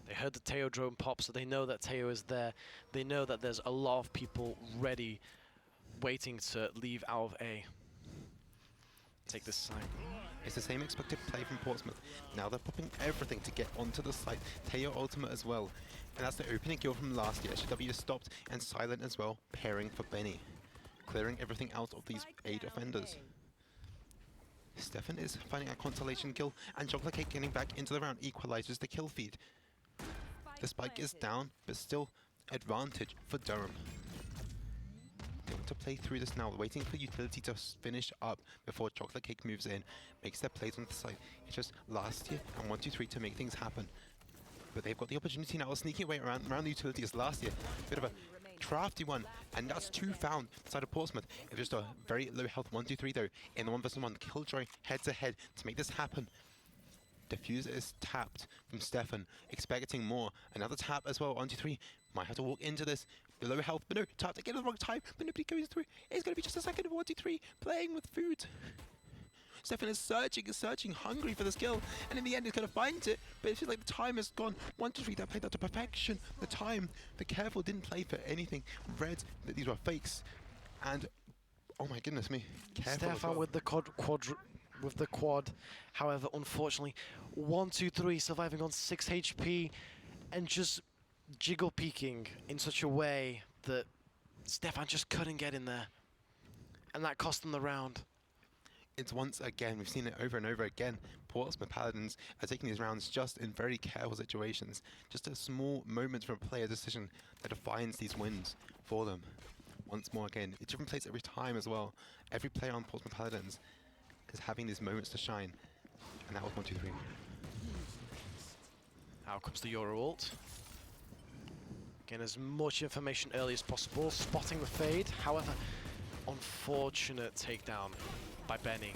They heard the Teo drone pop, so they know that Teo is there. They know that there's a lot of people ready, waiting to leave out of A. Take this side. It's the same expected play from Portsmouth. Now they're popping everything to get onto the site. Teo ultimate as well. And that's the opening kill from last year. SJW is stopped and silent as well, pairing for Benny. Clearing everything out of these 8 offenders. Stefan is finding a consolation kill, and Chocolate Cake getting back into the round equalizes the kill feed. The spike is down, but still advantage for Durham. They want to play through this now, waiting for utility to finish up before Chocolate Cake moves in, makes their plays on the side. It's just last year and 1, 2, 3 to make things happen. But they've got the opportunity now of sneaking away around the utility as last year. Bit of a crafty one, and that's 2 found inside of Portsmouth. It's just a very low health 1, 2, 3 though. In the 1 vs 1, Killjoy head to head to make this happen. Diffuser is tapped from Stefan, expecting more. Another tap as well, 1, 2, 3. Might have to walk into this. Below health, but no, tapped again at the wrong time, but nobody goes through. It's going to be just a second of 1, 2, 3, playing with food. Stefan is searching, hungry for this kill, and in the end he's going to find it, but it feels like the time has gone. 1, 2, 3, that played that to perfection. The time, the careful didn't play for anything. Read that these were fakes, and oh my goodness me, careful as Stefan well. with the quad. However, unfortunately, 1, 2, 3 surviving on 6 HP and just jiggle peeking in such a way that Stefan just couldn't get in there. And that cost them the round. It's once again, we've seen it over and over again. Portsmouth Paladins are taking these rounds just in very careful situations. Just a small moment from a player decision that defines these wins for them. Once more again, it's different plays every time as well. Every player on Portsmouth Paladins is having these moments to shine. And that was 1, 2, 3. Out comes the Euro ult. Getting as much information early as possible, spotting the fade. However, unfortunate takedown by Benny.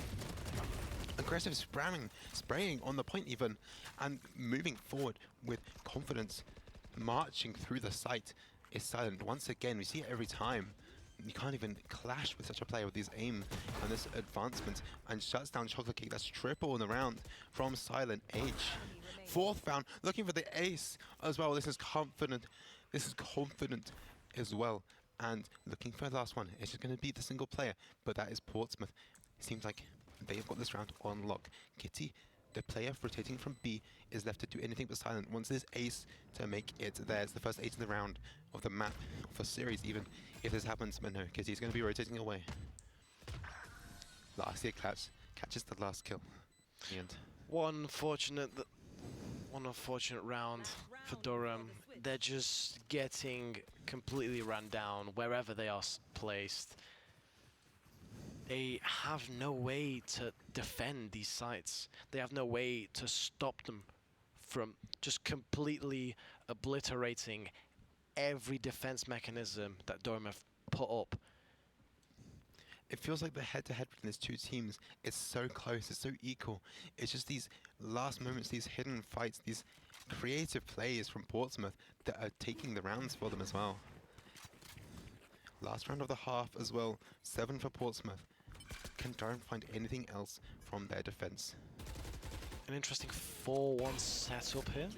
Aggressive spraying on the point even, and moving forward with confidence, marching through the site is silent. Once again, we see it every time. You can't even clash with such a player with his aim and this advancement, and shuts down Chocolate Cake. That's triple in the round from Silent H. 4th round, looking for the ace as well. This is confident as well. And looking for the last one. It's just going to be the single player, but that is Portsmouth. It seems like they've got this round on lock. Kitty, the player rotating from B, is left to do anything but silent. Wants this ace to make it there. It's the first ace in the round of the map, of the series even, if this happens. But no, Kitty's going to be rotating away. Last year catches the last kill in the end. One unfortunate round for Durham. They're just getting completely ran down wherever they are placed. They have no way to defend these sites. They have no way to stop them from just completely obliterating every defense mechanism that Durham have put up. It feels like the head-to-head between these two teams is so close, it's so equal. It's just these last moments, these hidden fights, these creative plays from Portsmouth that are taking the rounds for them as well. Last round of the half as well, 7 for Portsmouth. Can Durham find anything else from their defense? An interesting 4-1 setup here.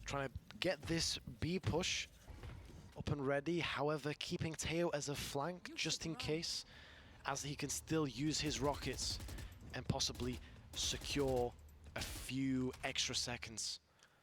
Trying get this B push up and ready. However, keeping Teo as a flank just in case, as he can still use his rockets and possibly secure a few extra seconds.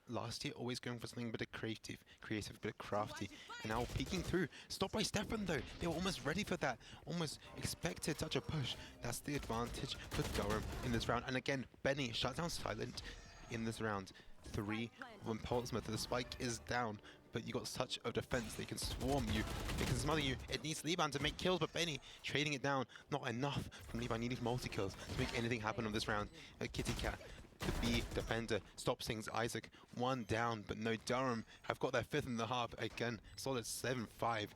Last year, always going for something a bit of creative, a bit of crafty, and now peeking through. Stopped by Stefan though. They were almost ready for that, almost expected such a push. That's the advantage for Durham in this round. And again, Benny shut down Silent in this round. 3 when Portsmouth, the spike is down, but you got such a defense. They can swarm you, they can smother you. It needs Liban to make kills, but Benny trading it down. Not enough from Liban. Needing multi-kills to make anything happen on this round. Kitty Cat, the B defender, stops things. Isaac, 1 down, but no, Durham have got their 5th in the half. Again, solid 7-5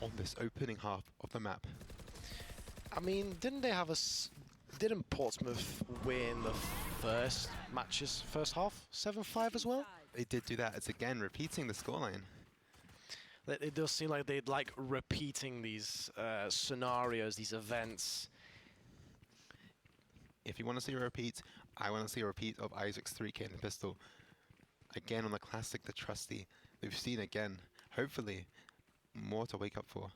on this opening half of the map. I mean, didn't Portsmouth win the first half, 7-5 as well? They did do that. It's again repeating the scoreline. It does seem like they'd like repeating these scenarios, these events. If you want to see a repeat, I want to see a repeat of Isaac's 3K in the pistol. Again on the classic, the trusty. We've seen again, hopefully, more to wake up for.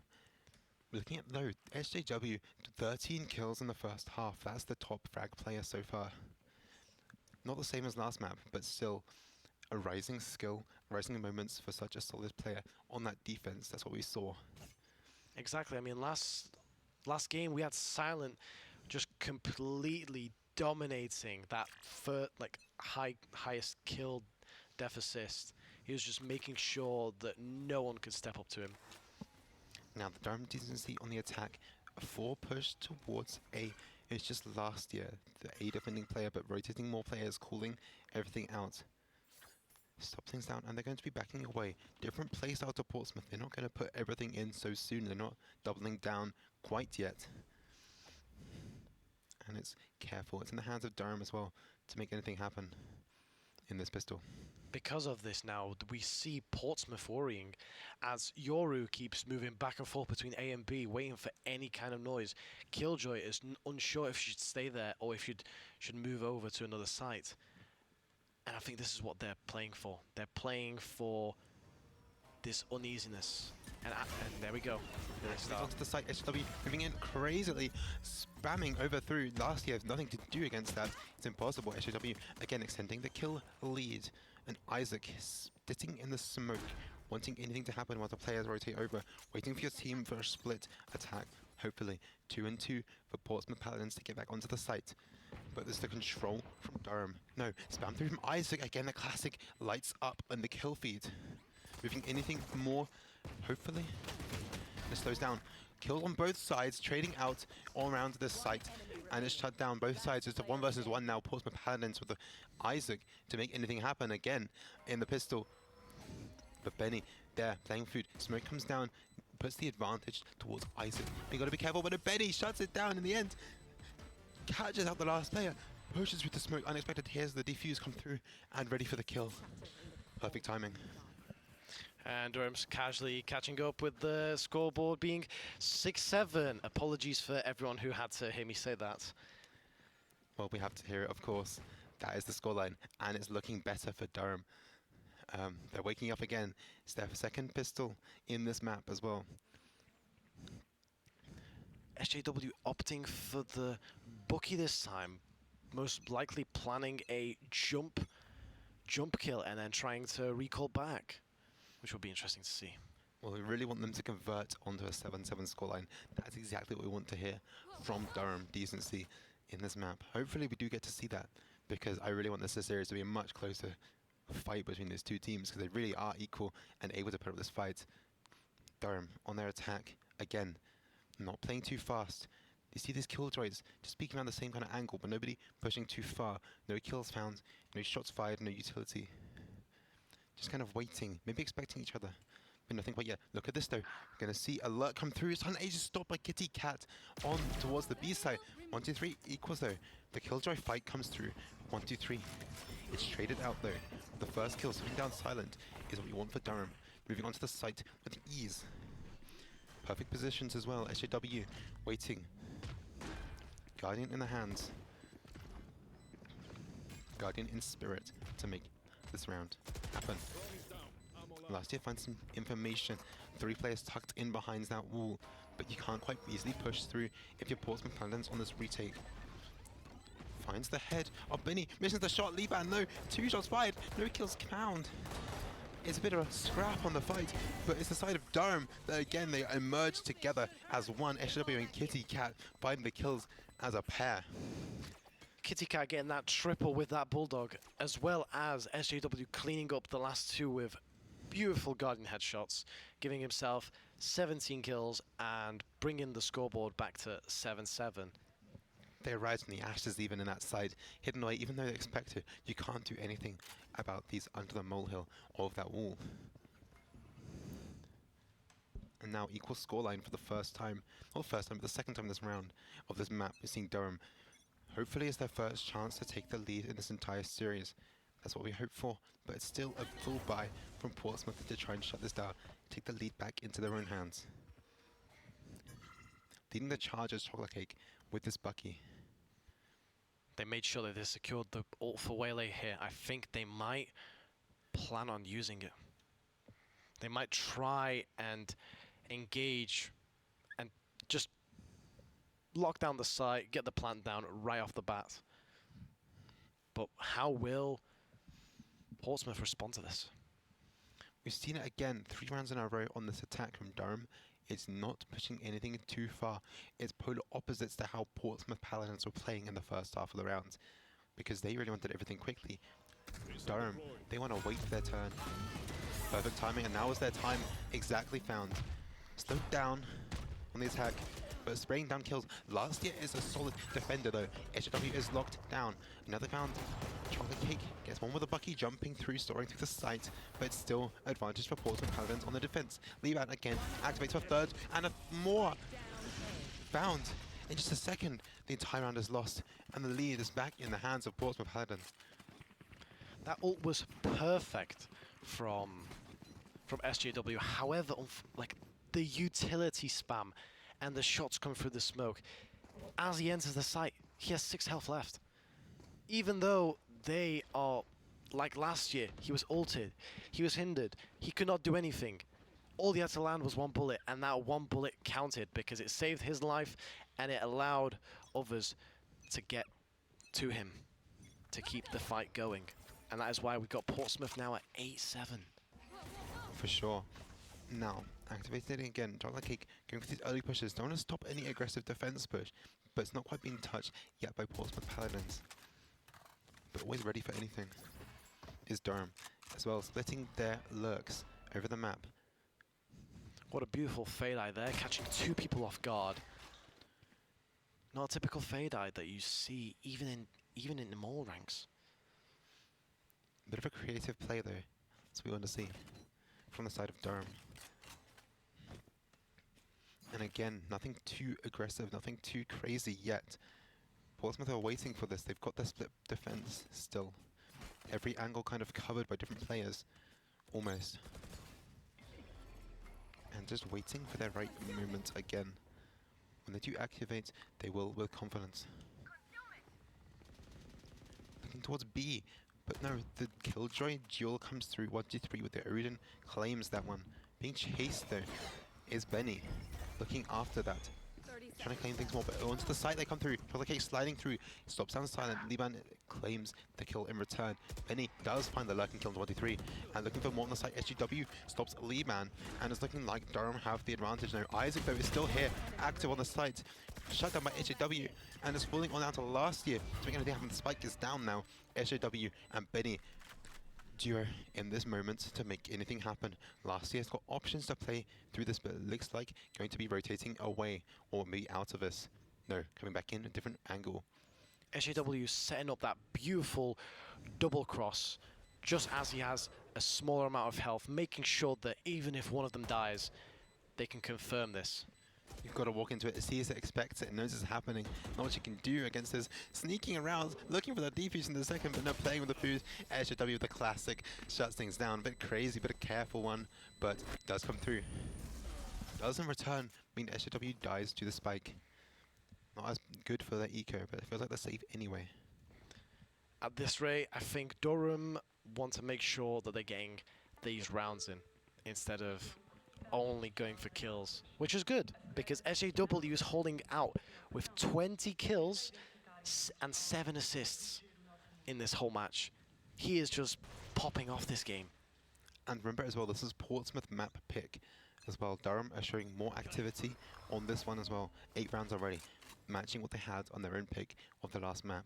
Looking at though, SJW, 13 kills in the first half. That's the top frag player so far. Not the same as last map, but still a rising skill, rising moments for such a solid player on that defense. That's what we saw. Exactly. I mean, last game we had Silent just completely dominating that highest kill def assist. He was just making sure that no one could step up to him. Now the Durham decency on the attack, a 4 push towards A. It's just last year, the A defending player, but rotating more players, calling everything out. Stop things down, and they're going to be backing away. Different playstyle to Portsmouth. They're not going to put everything in so soon. They're not doubling down quite yet. And it's careful. It's in the hands of Durham as well to make anything happen in this pistol. Because of this now, we see Portsmouth worrying as Yoru keeps moving back and forth between A and B, waiting for any kind of noise. Killjoy is unsure if she should stay there or if she should move over to another site. And I think this is what they're playing for. They're playing for this uneasiness. And there we go. Onto the site, SW moving in crazily, spamming over through. Last year has nothing to do against that. It's impossible. SW again extending the kill lead. And Isaac sitting in the smoke, wanting anything to happen while the players rotate over, waiting for your team for a split attack. Hopefully 2-2 for Portsmouth Paladins to get back onto the site. But there's the control from Durham. No, spam through from Isaac. Again, the classic lights up on the kill feed. Moving anything more, hopefully. It slows down. Kills on both sides, trading out all around this site. And it's shut down both sides. It's a 1 versus 1 now. Portsmouth Paladins with the Isaac to make anything happen again in the pistol. But Benny there playing food. Smoke comes down, puts the advantage towards Isaac. You got to be careful, but Benny shuts it down in the end. Catches out the last player, pushes with the smoke, unexpected. Here's the defuse come through and ready for the kill. Perfect timing. And Durham's casually catching up with the scoreboard being 6-7. Apologies for everyone who had to hear me say that. Well, we have to hear it, of course. That is the scoreline, and it's looking better for Durham. They're waking up again. It's their 2nd pistol in this map as well. SJW opting for the bookie this time, most likely planning a jump kill and then trying to recall back, which will be interesting to see. Well, we really want them to convert onto a 7-7 scoreline. That's exactly what we want to hear from Durham decency in this map. Hopefully we do get to see that, because I really want this series to be a much closer fight between these two teams, because they really are equal and able to put up this fight. Durham on their attack again. Not playing too fast. You see these killjoys just peeking around the same kind of angle, but nobody pushing too far. No kills found, no shots fired, no utility. Just kind of waiting, maybe expecting each other. But nothing but yeah, look at this though. We're going to see alert come through. It's on Asia stopped by Kitty Cat on towards the B side. 1-2-3 equals though. The killjoy fight comes through. 1-2-3. It's traded out though. The first kill, sitting down Silent, is what we want for Durham. Moving on to the site with ease. Perfect positions as well. SJW waiting. Guardian in the hands. Guardian in spirit to make this round happen. Last year finds some information. 3 players tucked in behind that wall, but you can't quite easily push through if you're Portsmouth Paladins on this retake. Finds the head of Benny, misses the shot, Liban, no, 2 shots fired, no kills found. It's a bit of a scrap on the fight, but it's the side of Durham that again they emerge together as one. SJW and Kitty Cat finding the kills as a pair. Kitty Cat getting that triple with that Bulldog, as well as SJW cleaning up the last 2 with beautiful Guardian headshots, giving himself 17 kills and bringing the scoreboard back to 7-7. They arise from the ashes even in that side, hidden away even though they expect to. You can't do anything about these under the molehill of that wall. And now equal scoreline for the first time, not the first time, but the second time this round of this map. We're seeing Durham. Hopefully it's their first chance to take the lead in this entire series. That's what we hope for, but it's still a full buy from Portsmouth to try and shut this down, take the lead back into their own hands. Leading the charge is Chocolate Cake with this Bucky. They made sure that they secured the ult for Waylay here. I think they might plan on using it. They might try and engage and just lock down the site, get the plant down right off the bat. But how will Portsmouth respond to this? We've seen it again, 3 rounds in a row on this attack from Durham. It's not pushing anything too far. It's polar opposites to how Portsmouth Paladins were playing in the first half of the round, because they really wanted everything quickly. Durham, they want to wait for their turn. Perfect timing, and now is their time exactly found. Slowed down on the attack, but spraying down kills. Last year is a solid defender though. SJW is locked down. Another found. Chocolate Cake gets one with a Bucky jumping through, soaring through the site, but it's still advantage for Portsmouth Paladins on the defense. Liban again activates for 3rd, and more found in just a second. The entire round is lost, and the lead is back in the hands of Portsmouth Paladins. That ult was perfect from SJW. However, like the utility spam and the shots come through the smoke. As he enters the site, he has 6 health left. Even though they are, like last year, he was ulted, he was hindered, he could not do anything. All he had to land was 1 bullet, and that 1 bullet counted because it saved his life and it allowed others to get to him, to keep the fight going. And that is why we've got Portsmouth now at 8-7. For sure. Now, activated again. Chocolate Cake going for these early pushes. Don't want to stop any aggressive defense push, but it's not quite being touched yet by Portsmouth Paladins. But always ready for anything is Durham, as well, splitting their lurks over the map. What a beautiful fade-eye there, catching 2 people off guard. Not a typical fade-eye that you see even in the mole ranks. Bit of a creative play though, as we want to see from the side of Durham. And again, nothing too aggressive, nothing too crazy yet. Portsmouth are waiting for this. They've got their split defense still. Every angle kind of covered by different players, almost. And just waiting for their right movement again. When they do activate, they will with confidence. Looking towards B, but no, the Killjoy duel comes through 1-2-3 with the Odin, claims that one. Being chased though is Benny, looking after that. Trying to claim things more, but onto the site they come through. Chocolate Cake sliding through, stops down silent. Liban claims the kill in return. Benny does find the lurking kill in 23, and looking for more on the site. SGW stops Liban, and it's looking like Durham have the advantage now. Isaac though is still here, active on the site. Shut down by SJW, and is falling on down to last year. So we're going to have the spike is down now. SJW and Benny duo in this moment to make anything happen. Last year's got options to play through this, but it looks like going to be rotating away or maybe out of this. No, coming back in a different angle. SJW setting up that beautiful double cross just as he has a smaller amount of health, making sure that even if one of them dies, they can confirm this. You've got to walk into it, sees it, expects it, knows it's happening. Not what you can do against this. Sneaking around, looking for the defuse in the second, but no playing with the food. SJW with the classic, shuts things down. A bit crazy, but a careful one, but does come through. Does in return mean SJW dies to the spike. Not as good for their eco, but it feels like they're safe anyway. At this rate, I think Durham want to make sure that they're getting these rounds in. instead of only going for kills, which is good because SJW is holding out with 20 kills and 7 assists in this whole match. He is just popping off this game. And remember as well, this is Portsmouth map pick as well. Durham are showing more activity on this one as well. 8 rounds already, matching what they had on their own pick of the last map.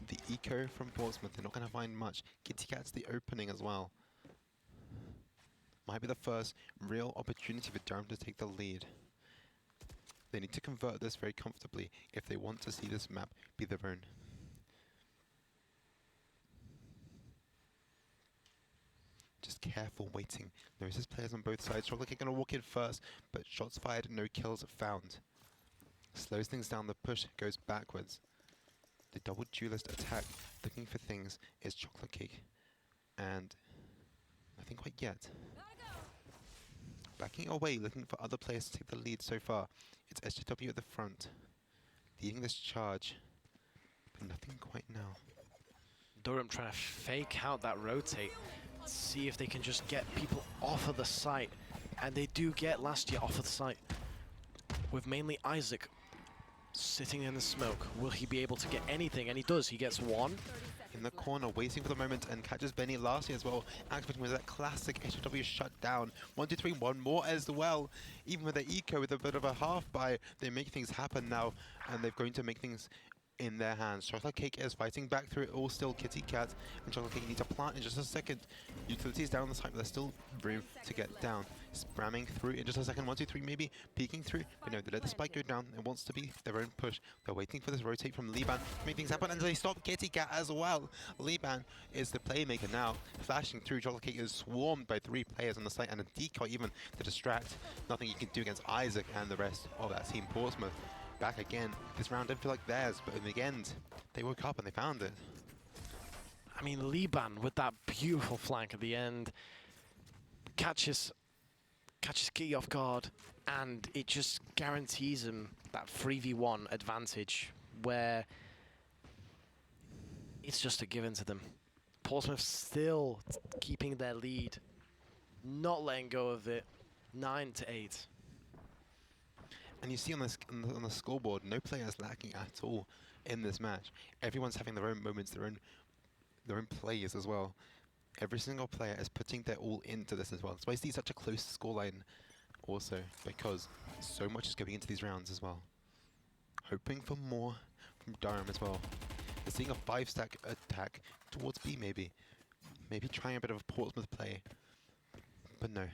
The eco from Portsmouth, they're not going to find much. Kitty Cat's the opening as well. Might be the first real opportunity for Durham to take the lead. They need to convert this very comfortably if they want to see this map be their own. Just careful waiting. Notices players on both sides. Chocolate Cake gonna walk in first, but shots fired, no kills found. Slows things down, the push goes backwards. The double duelist attack, looking for things, is Chocolate Cake. And nothing quite yet. Backing away, looking for other players to take the lead so far. It's SJW at the front, leading this charge, but nothing quite now. Durham trying to fake out that rotate, see if they can just get people off of the site. And they do get last year off of the site, with mainly Isaac sitting in the smoke. Will he be able to get anything? And he does, he gets one. In the corner, waiting for the moment, and catches Benny last year as well. Activating with that classic SJW shut down. 1, 2, 3, 1 more as well. Even with the eco with a bit of a half buy, they make things happen now, and they're going to make things in their hands. Chocolate Cake is fighting back through it all still. Kitty Cat and Chocolate Cake need to plant in just a second. Utilities down on the side, but there's still room to get down. Spramming through in just a second. 1, 2, 3, maybe peeking through. But no, they let the spike go down. It wants to be their own push. They're waiting for this rotate from Liban to make things happen, and they stop Kitty Cat as well. Liban is the playmaker now. Flashing through, Chocolate Cake is swarmed by 3 players on the site and a decoy even to distract. Nothing you can do against Isaac and the rest of that team. Portsmouth back again. This round didn't feel like theirs, but in the end, they woke up and they found it. I mean, Liban with that beautiful flank at the end catches Kitty off guard, and it just guarantees him that 3v1 advantage where it's just a given to them. Portsmouth still keeping their lead, not letting go of it. 9-8. And you see on the scoreboard, no player is lacking at all in this match. Everyone's having their own moments, their own plays as well. Every single player is putting their all into this as well. That's why I see such a close scoreline also, because so much is going into these rounds as well. Hoping for more from Durham as well. They're seeing a 5-stack attack towards B maybe. Maybe trying a bit of a Portsmouth play. But no. You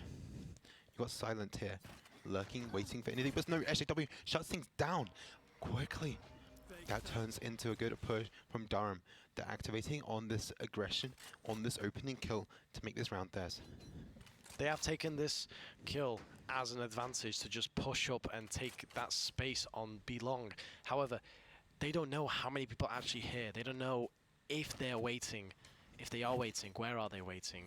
got Silent here. Lurking, waiting for anything, but no, SJW shuts things down quickly. That turns into a good push from Durham. They're activating on this aggression, on this opening kill to make this round theirs. They have taken this kill as an advantage to just push up and take that space on B long. However, they don't know how many people are actually here. They don't know if they're waiting. If they are waiting, where are they waiting?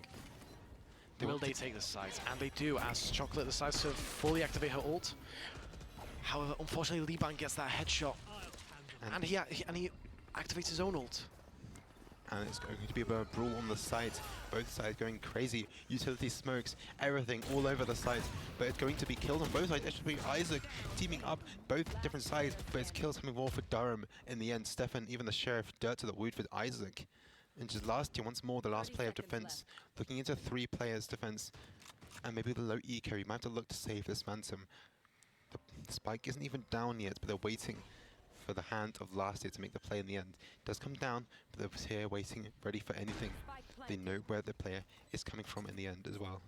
Will they take the site? And they do, as Chocolate decides to fully activate her ult. However, unfortunately, Liban gets that headshot, and he activates his own ult. And it's going to be a brawl on the site. Both sides going crazy. Utility smokes, everything all over the site. But it's going to be killed on both sides. It should be Isaac teaming up both different sides. But it's kills coming more for Durham in the end. Stefan, even the Sheriff, dirt to the wood for Isaac. And just last year, once more, the last player of defense. Looking into 3 players defense. And maybe the low eco. You might have to look to save this Phantom. The spike isn't even down yet, but they're waiting for the hand of last year to make the play in the end. It does come down, but they're here waiting, ready for anything. They know where the player is coming from in the end as well.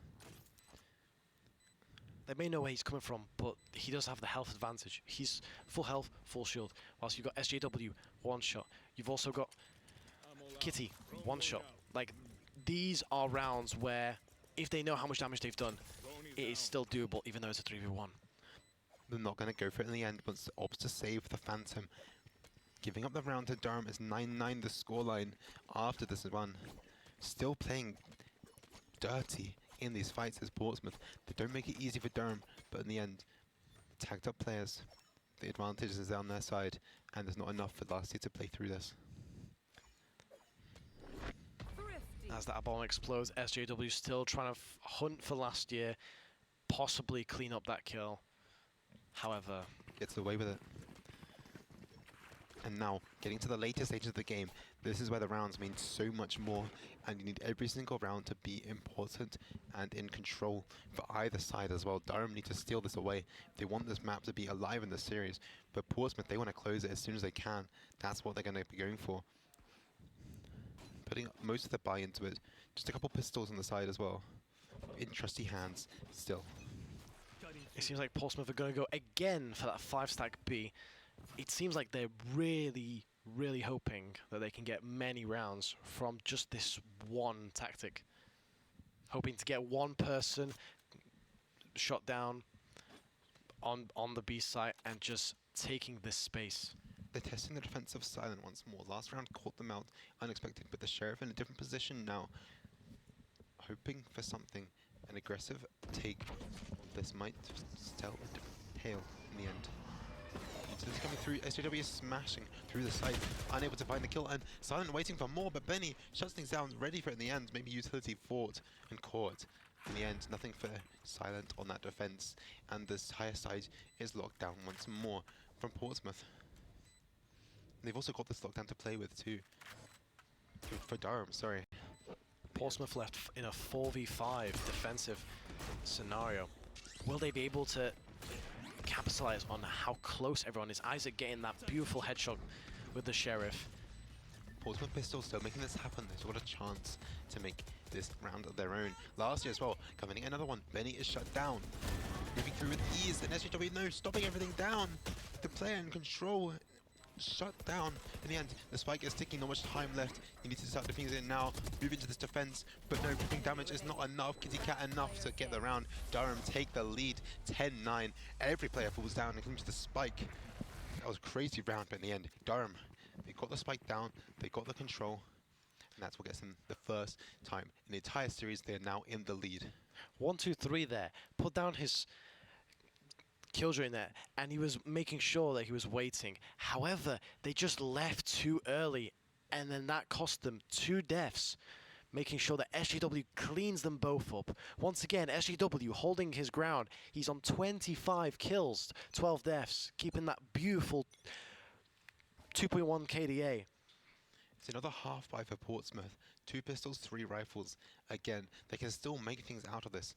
They may know where he's coming from, but he does have the health advantage. He's full health, full shield. Whilst you've got SJW, 1 shot. You've also got Kitty, 1 shot. Like, these are rounds where, if they know how much damage they've done, it is still doable, even though it's a 3v1. They're not going to go for it in the end, but opts to save the Phantom. Giving up the round to Durham is 9-9 the scoreline after this run. Still playing dirty in these fights as Portsmouth. They don't make it easy for Durham, but in the end, tagged up players. The advantage is on their side, and there's not enough for last year to play through this. As that bomb explodes, SJW still trying to hunt for last year, possibly clean up that kill. However, Gets away with it. And now, getting to the later stages of the game, this is where the rounds mean so much more, and you need every single round to be important and in control for either side as well. Durham need to steal this away. They want this map to be alive in the series, but Portsmouth, they want to close it as soon as they can. That's what they're going to be going for. Putting most of their buy into it. Just a couple pistols on the side as well. In trusty hands, still. it seems like Portsmouth are going to go again for that 5-stack B. It seems like they're really, really hoping that they can get many rounds from just this one tactic. Hoping to get one person shot down on the B site and just taking this space. They're testing the defense of Silent once more. Last round caught them out unexpected, but the Sheriff in a different position now. Hoping for something, an aggressive take. This might tell a different tale in the end. Utilities coming through, SJW is smashing through the site, unable to find the kill, and Silent waiting for more, but Benny shuts things down, ready for it in the end. Maybe Utility fought and caught. In the end, nothing for Silent on that defense, and this higher side is locked down once more from Portsmouth. They've also got this lockdown to play with too. For Durham, sorry. Portsmouth left in a 4v5 defensive scenario. Will they be able to capitalize on how close everyone is? Isaac getting that beautiful headshot with the Sheriff. Portsmouth Pistols still making this happen. They've got a chance to make this round of their own. Last year as well, coming in another one. Benny is shut down. Moving through with ease, and SJW, no, stopping everything down. The player in control, shut down. In the end, the spike is ticking, not much time left. You need to start defending it now, move into this defense, but no, gripping damage is not enough. Kitty Cat enough to get the round. Durham take the lead, 10-9. Every player falls down, including the spike. That was a crazy round, but in the end, Durham, they got the spike down, they got the control, and that's what gets them the first time in the entire series. They're now in the lead. 1, 2, 3 there. Put down his Killjoy in there, and he was making sure that he was waiting. However, they just left too early, and then that cost them 2 deaths, making sure that SJW cleans them both up. Once again, SJW holding his ground. He's on 25 kills, 12 deaths, keeping that beautiful 2.1 KDA. It's another half buy for Portsmouth. 2 pistols, 3 rifles. Again, they can still make things out of this.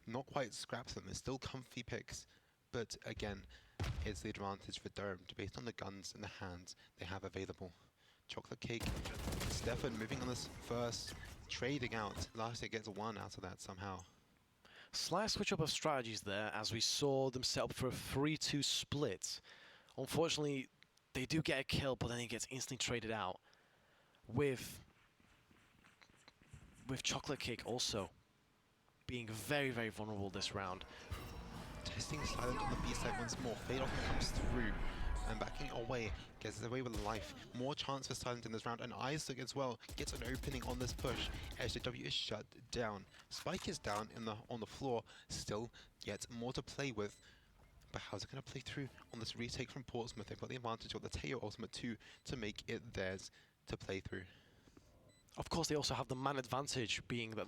Not quite scrap them, it's still comfy picks. But again, it's the advantage for Durham based on the guns in the hands they have available. Chocolate Cake, Stefan moving on this first, trading out. Last year gets 1 out of that somehow. Slight switch up of strategies there as we saw them set up for a 3-2 split. Unfortunately, they do get a kill, but then he gets instantly traded out. With Chocolate Cake also being very, very vulnerable this round. Testing Silent on the B side once more. Fade off comes through and backing away, gets away with life. More chance for Silent in this round, and Isaac as well gets an opening on this push. SJW is shut down. Spike is down on the floor. Still yet more to play with. But how's it going to play through on this retake from Portsmouth? They've got the advantage of the Teo Ultimate 2 to make it theirs to play through. Of course, they also have the man advantage, being that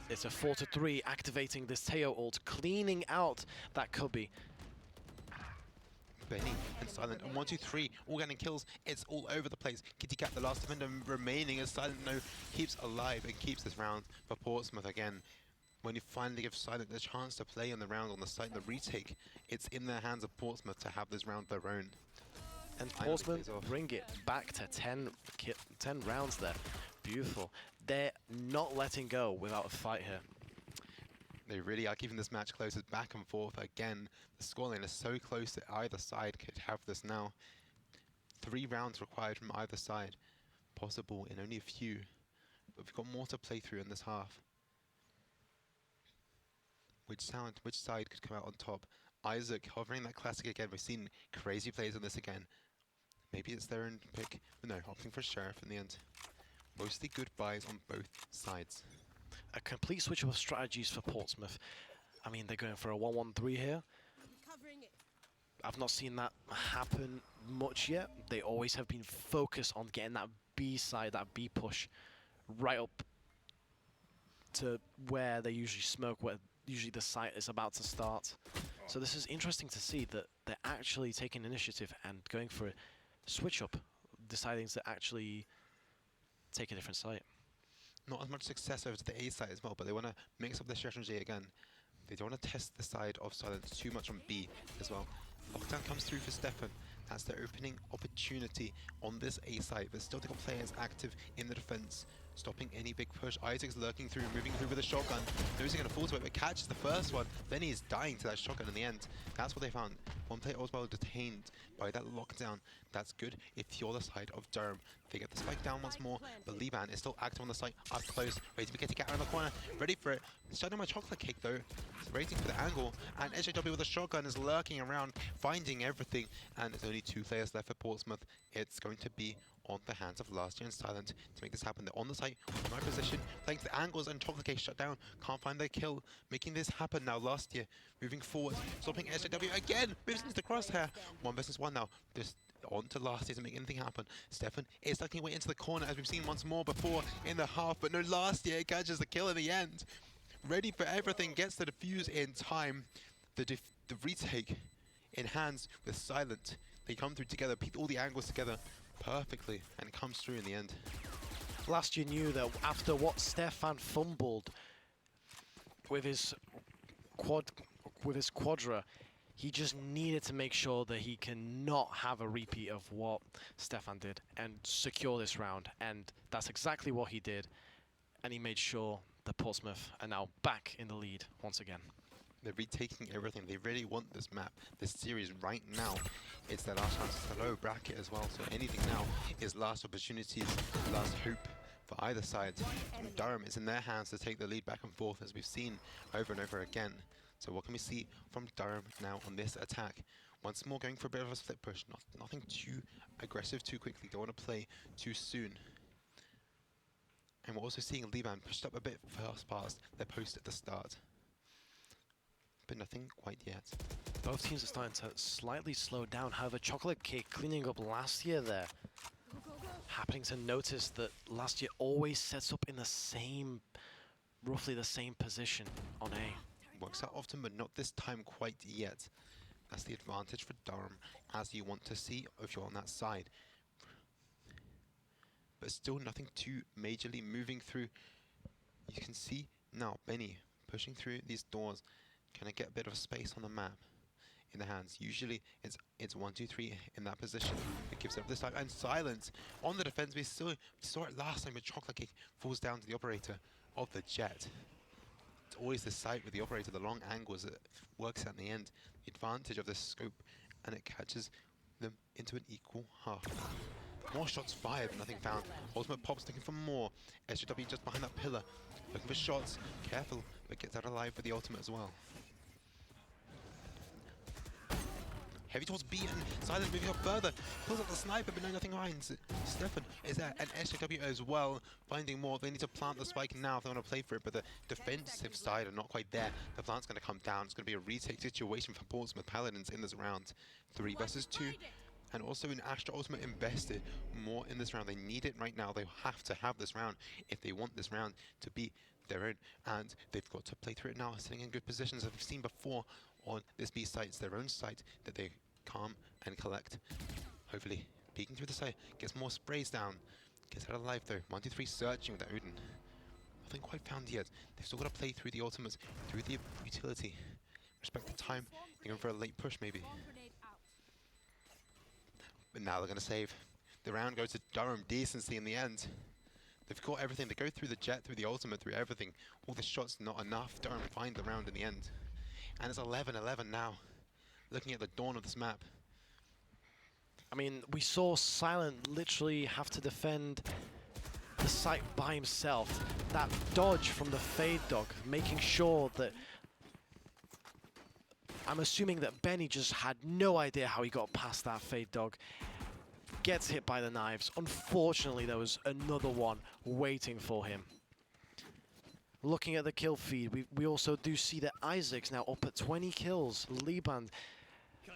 it's a 4-3, activating this Teo ult, cleaning out that Cubby. Benny and Silent, and 1, 2, 3, all getting kills. It's all over the place. Kitty Cat, the last defender remaining, as Silent keeps alive and keeps this round for Portsmouth again. When you finally give Silent the chance to play on the round on the site, the retake, it's in the hands of Portsmouth to have this round their own. And Portsmouth bring it back to 10 rounds there. Beautiful. They're not letting go without a fight here. They really are keeping this match close. It's back and forth again. The scoreline is so close that either side could have this now. 3 rounds required from either side. Possible in only a few. But we've got more to play through in this half. Which side could come out on top? Isaac hovering that classic again. We've seen crazy plays on this again. Maybe it's their own pick. But no, opting for Sheriff in the end. Mostly good buys on both sides. A complete switch of strategies for Portsmouth. I mean, they're going for a 1-1-3 here. I've not seen that happen much yet. They always have been focused on getting that B side, that B push, right up to where they usually smoke, where usually the site is about to start. So this is interesting to see that they're actually taking initiative and going for a switch up, deciding to actually take a different site. Not as much success over to the A side as well, but they want to mix up their strategy again. They don't want to test the side of Silence too much on B as well. Lockdown comes through for Stefan. That's their opening opportunity on this A side, but still they've got players active in the defense, stopping any big push. Isaac's lurking through, moving through with a shotgun. Knows he's going to fall to it, but catches the first one. Then he's dying to that shotgun in the end. That's what they found. One player as well detained by that lockdown. That's good if you're the side of Durham. They get the spike down once more, but Liban is still active on the site, up close, ready to get around the corner, ready for it. Shutting my chocolate cake though, waiting for the angle, and SJW with a shotgun is lurking around, finding everything, and there's only 2 players left for Portsmouth. It's going to be on the hands of Last Year and Silent to make this happen. They're on the site, on right position, playing to the angles, and chocolate cake shut down. Can't find their kill, making this happen now. Last Year moving forward, stopping SJW again, moves into the crosshair. 1 versus 1 now. Just on to Last Year to make anything happen. Stefan is tucking away into the corner as we've seen once more before in the half, but no, Last Year catches the kill in the end. Ready for everything, gets the defuse in time. The retake in hands with Silent. They come through together, pick all the angles together perfectly, and it comes through in the end. Last year knew that after what Stefan fumbled with his quadra, he just needed to make sure that he cannot have a repeat of what Stefan did and secure this round, and that's exactly what he did, and he made sure that Portsmouth are now back in the lead once again. They're retaking everything. They really want this map, this series right now. It's their last chance. It's the low bracket as well, so anything now is last opportunities, last hope for either side. And Durham, it's in their hands to take the lead back and forth, as we've seen over and over again. So what can we see from Durham now on this attack? Once more going for a bit of a split push. Nothing too aggressive too quickly. Don't want to play too soon. And we're also seeing Liban pushed up a bit past their post at the start. But nothing quite yet. Both teams are starting to slightly slow down. However, Chocolate Cake cleaning up Last Year there. Happening to notice that Last Year always sets up in the same, roughly the same position on A. Works out often, but not this time quite yet. That's the advantage for Durham, as you want to see if you're on that side. But still nothing too majorly moving through. You can see now Benny pushing through these doors. Can I get a bit of space on the map in the hands? Usually it's 1, 2, 3 in that position. It gives up this time. And Silence on the defense. We saw it last time, but Chocolate Cake falls down to the operator of the Jet. It's always the sight with the operator, the long angles that works out in the end. The advantage of this scope, and it catches them into an equal half. More shots fired, but nothing found. Ultimate Pop's looking for more. SJW just behind that pillar, looking for shots. Careful, but gets out alive with the ultimate as well. Heavy towards B, and Silence moving up further. Pulls out the sniper, but no, nothing behind. Stefan is there, and SJW as well, finding more. They need to plant the spike now if they want to play for it, but the defensive side are not quite there. The plant's going to come down. It's going to be a retake situation for Portsmouth Paladins in this round. 3 versus 2. And also in Astra Ultimate invested more in this round. They need it right now. They have to have this round if they want this round to be their own. And they've got to play through it now, sitting in good positions. As we've seen before on this B site, it's their own site that they calm and collect. Hopefully, peeking through the site, gets more sprays down. Gets out alive though. 1, 2, 3 searching with that Odin. Nothing quite found yet. They've still got to play through the ultimates, through the utility. Respect the time. They're going for a late push maybe. But now they're going to save. The round goes to Durham. Decency in the end. They've caught everything. They go through the Jet, through the ultimate, through everything. All the shots not enough. Durham find the round in the end. And it's 11-11 now. Looking at the dawn of this map. I mean, we saw Silent literally have to defend the site by himself. That dodge from the Fade Dog, making sure that... I'm assuming that Benny just had no idea how he got past that Fade Dog. Gets hit by the knives. Unfortunately, there was another one waiting for him. Looking at the kill feed, we also do see that Isaac's now up at 20 kills. Liban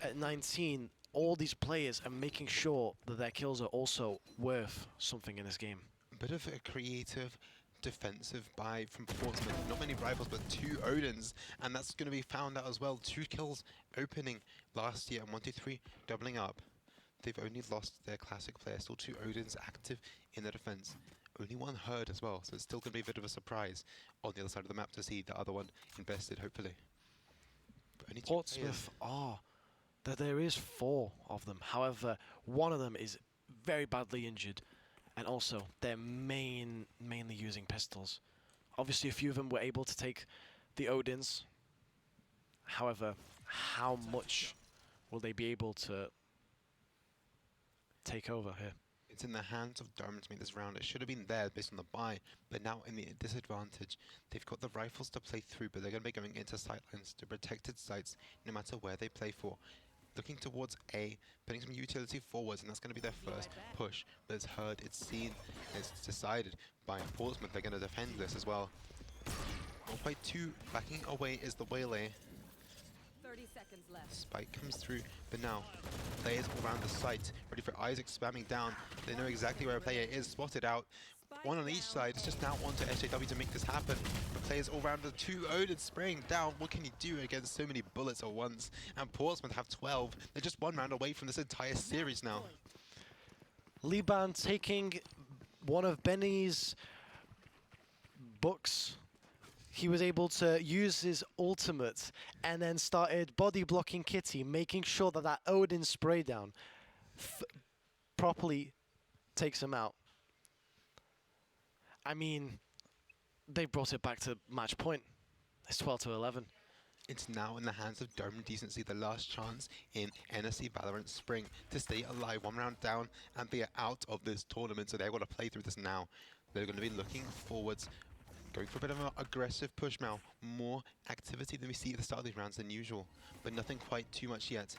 at 19. All these players are making sure that their kills are also worth something in this game. A bit of a creative defensive buy from Portsmouth. Not many rivals, but 2 Odins, and that's going to be found out as well. 2 kills opening last year, and 1-2-3 doubling up. They've only lost their classic player. Still 2 Odins active in the defense. Only 1 Herd as well, so it's still going to be a bit of a surprise on the other side of the map to see the other one invested, hopefully. But only 2 Portsmouth are. There is 4 of them. However, one of them is very badly injured, and also they're mainly using pistols. Obviously, a few of them were able to take the Odins. However, how much will they be able to take over here? It's in the hands of Durham to make this round. It should have been there based on the buy, but now in the disadvantage. They've got the rifles to play through, but they're going to be going into sightlines to protected sites no matter where they play for. Looking towards A, putting some utility forwards, and that's going to be their first push. But it's heard, it's seen, it's decided by Portsmouth. They're going to defend this as well. 1.2 backing away is the Waylay. 30 seconds left. Spike comes through, but now players all around the site, ready for Isaac spamming down. They know exactly where a player is, spotted out. 1 on each side. It's just now on to SJW to make this happen. The players all around the 2 Odin spraying down. What can he do against so many bullets at once? And Portsmouth have 12. They're just 1 round away from this entire series now. Liban taking one of Benny's books. He was able to use his ultimate and then started body blocking Kitty, making sure that that Odin spray down properly takes him out. I mean, they brought it back to match point. It's 12-11. It's now in the hands of Durham Decency, the last chance in NSC Valorant Spring to stay alive. 1 round down and they are out of this tournament, so they're going to play through this now. They're going to be looking forwards, going for a bit of an aggressive push now. More activity than we see at the start of these rounds than usual, but nothing quite too much yet.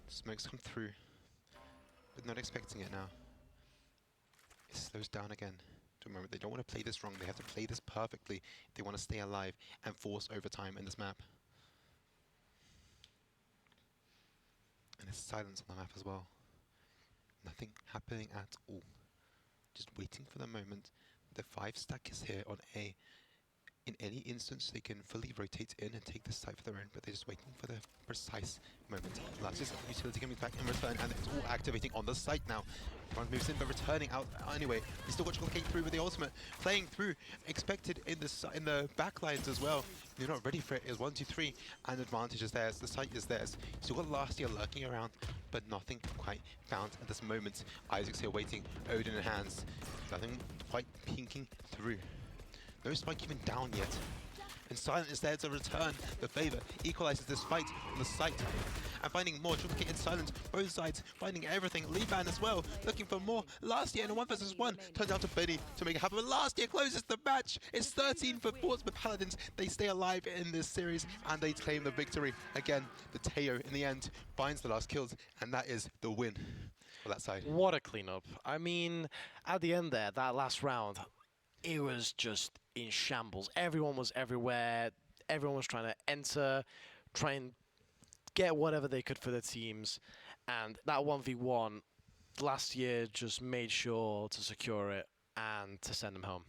Smokes come through, but not expecting it now. It slows down again. Remember, they don't want to play this wrong. They have to play this perfectly if they want to stay alive and force overtime in this map. And there's silence on the map as well. Nothing happening at all. Just waiting for the moment. The 5 stack is here on A. In any instance, they can fully rotate in and take this site for their own, but they're just waiting for the precise moment. Last is utility coming back in return, and it's all activating on the site now. One moves in, but returning out anyway. He's still got to Kate through with the ultimate, playing through, expected in the back lines as well. You're not ready for it. It's 1-2-3, and advantage is theirs. The site is theirs. Still got last year lurking around, but nothing quite found at this moment. Isaac's here waiting, Odin in hands. Nothing quite pinking through. No spike even down yet. And Silent is there to return the favor. Equalizes this fight on the site. And finding more. Triplicated Silent. Both sides finding everything. Liban as well. Looking for more. Last year in a 1 versus 1. Turns out to Benny to make it happen. But last year closes the match. It's 13 for Portsmouth Paladins. They stay alive in this series. And they claim the victory. Again, the Teo in the end finds the last kills. And that is the win for that side. What a cleanup. I mean, at the end there, that last round, it was just in shambles. Everyone was everywhere. Everyone was trying to enter, try and get whatever they could for their teams. And that 1v1 last year just made sure to secure it and to send them home.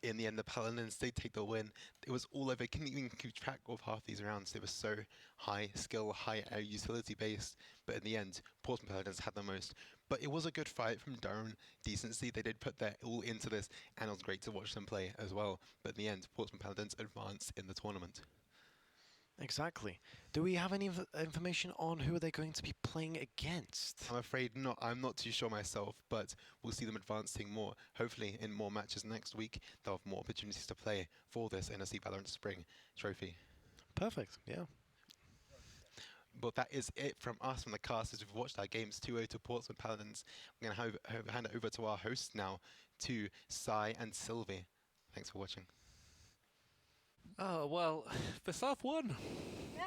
In the end, the Paladins, they take the win. It was all over. Couldn't even keep track of half these rounds. They were so high skill, high air utility based. But in the end, Portsmouth Paladins had the most. But it was a good fight from Durham Decency. They did put their all into this, and it was great to watch them play as well. But in the end, Portsmouth Paladins advanced in the tournament. Exactly. Do we have any information on who are they going to be playing against? I'm afraid not. I'm not too sure myself, but we'll see them advancing more. Hopefully in more matches next week, they'll have more opportunities to play for this NSC Valorant Spring trophy. Perfect, yeah. But that is it from us, from the cast, as we've watched our games 2-0 to Portsmouth Paladins. We're going to hand it over to our hosts now, to Sai and Sylvie. Thanks for watching. Oh, well, the South won. Yeah.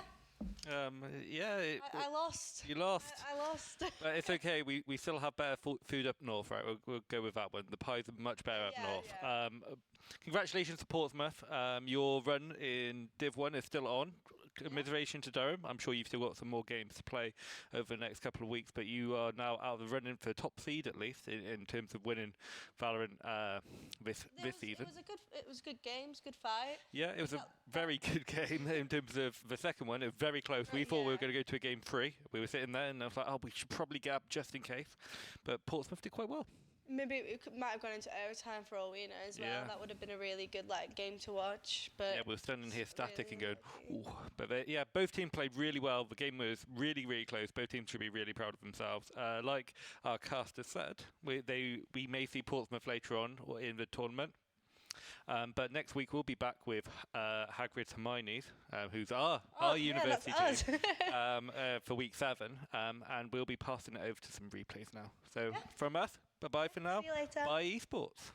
I lost. You lost. I lost. But it's okay. We still have better food up north, right? We'll go with that one. The pies are much better up north. Yeah. Congratulations to Portsmouth. Your run in Div 1 is still on. commiseration to Durham. I'm sure you've still got some more games to play over the next couple of weeks, but you are now out of the running for top seed at least in terms of winning Valorant this season. It was good games, good fight. Yeah, it was a very good game in terms of the second one. It was very close. We thought we were going to go to a game 3. We were sitting there and I was like, oh, we should probably get up just in case. But Portsmouth did quite well. Maybe might have gone into overtime for all we know as well. Yeah. That would have been a really good game to watch. But Yeah, we were standing here static and really going, ooh. But both teams played really well. The game was really, really close. Both teams should be really proud of themselves. Like our caster said, we may see Portsmouth later on in the tournament. But next week we'll be back with Hagrid's Hermione's, who's our university team, for week 7, and we'll be passing it over to some replays now. So from us, bye-bye for now. See you later. Bye esports.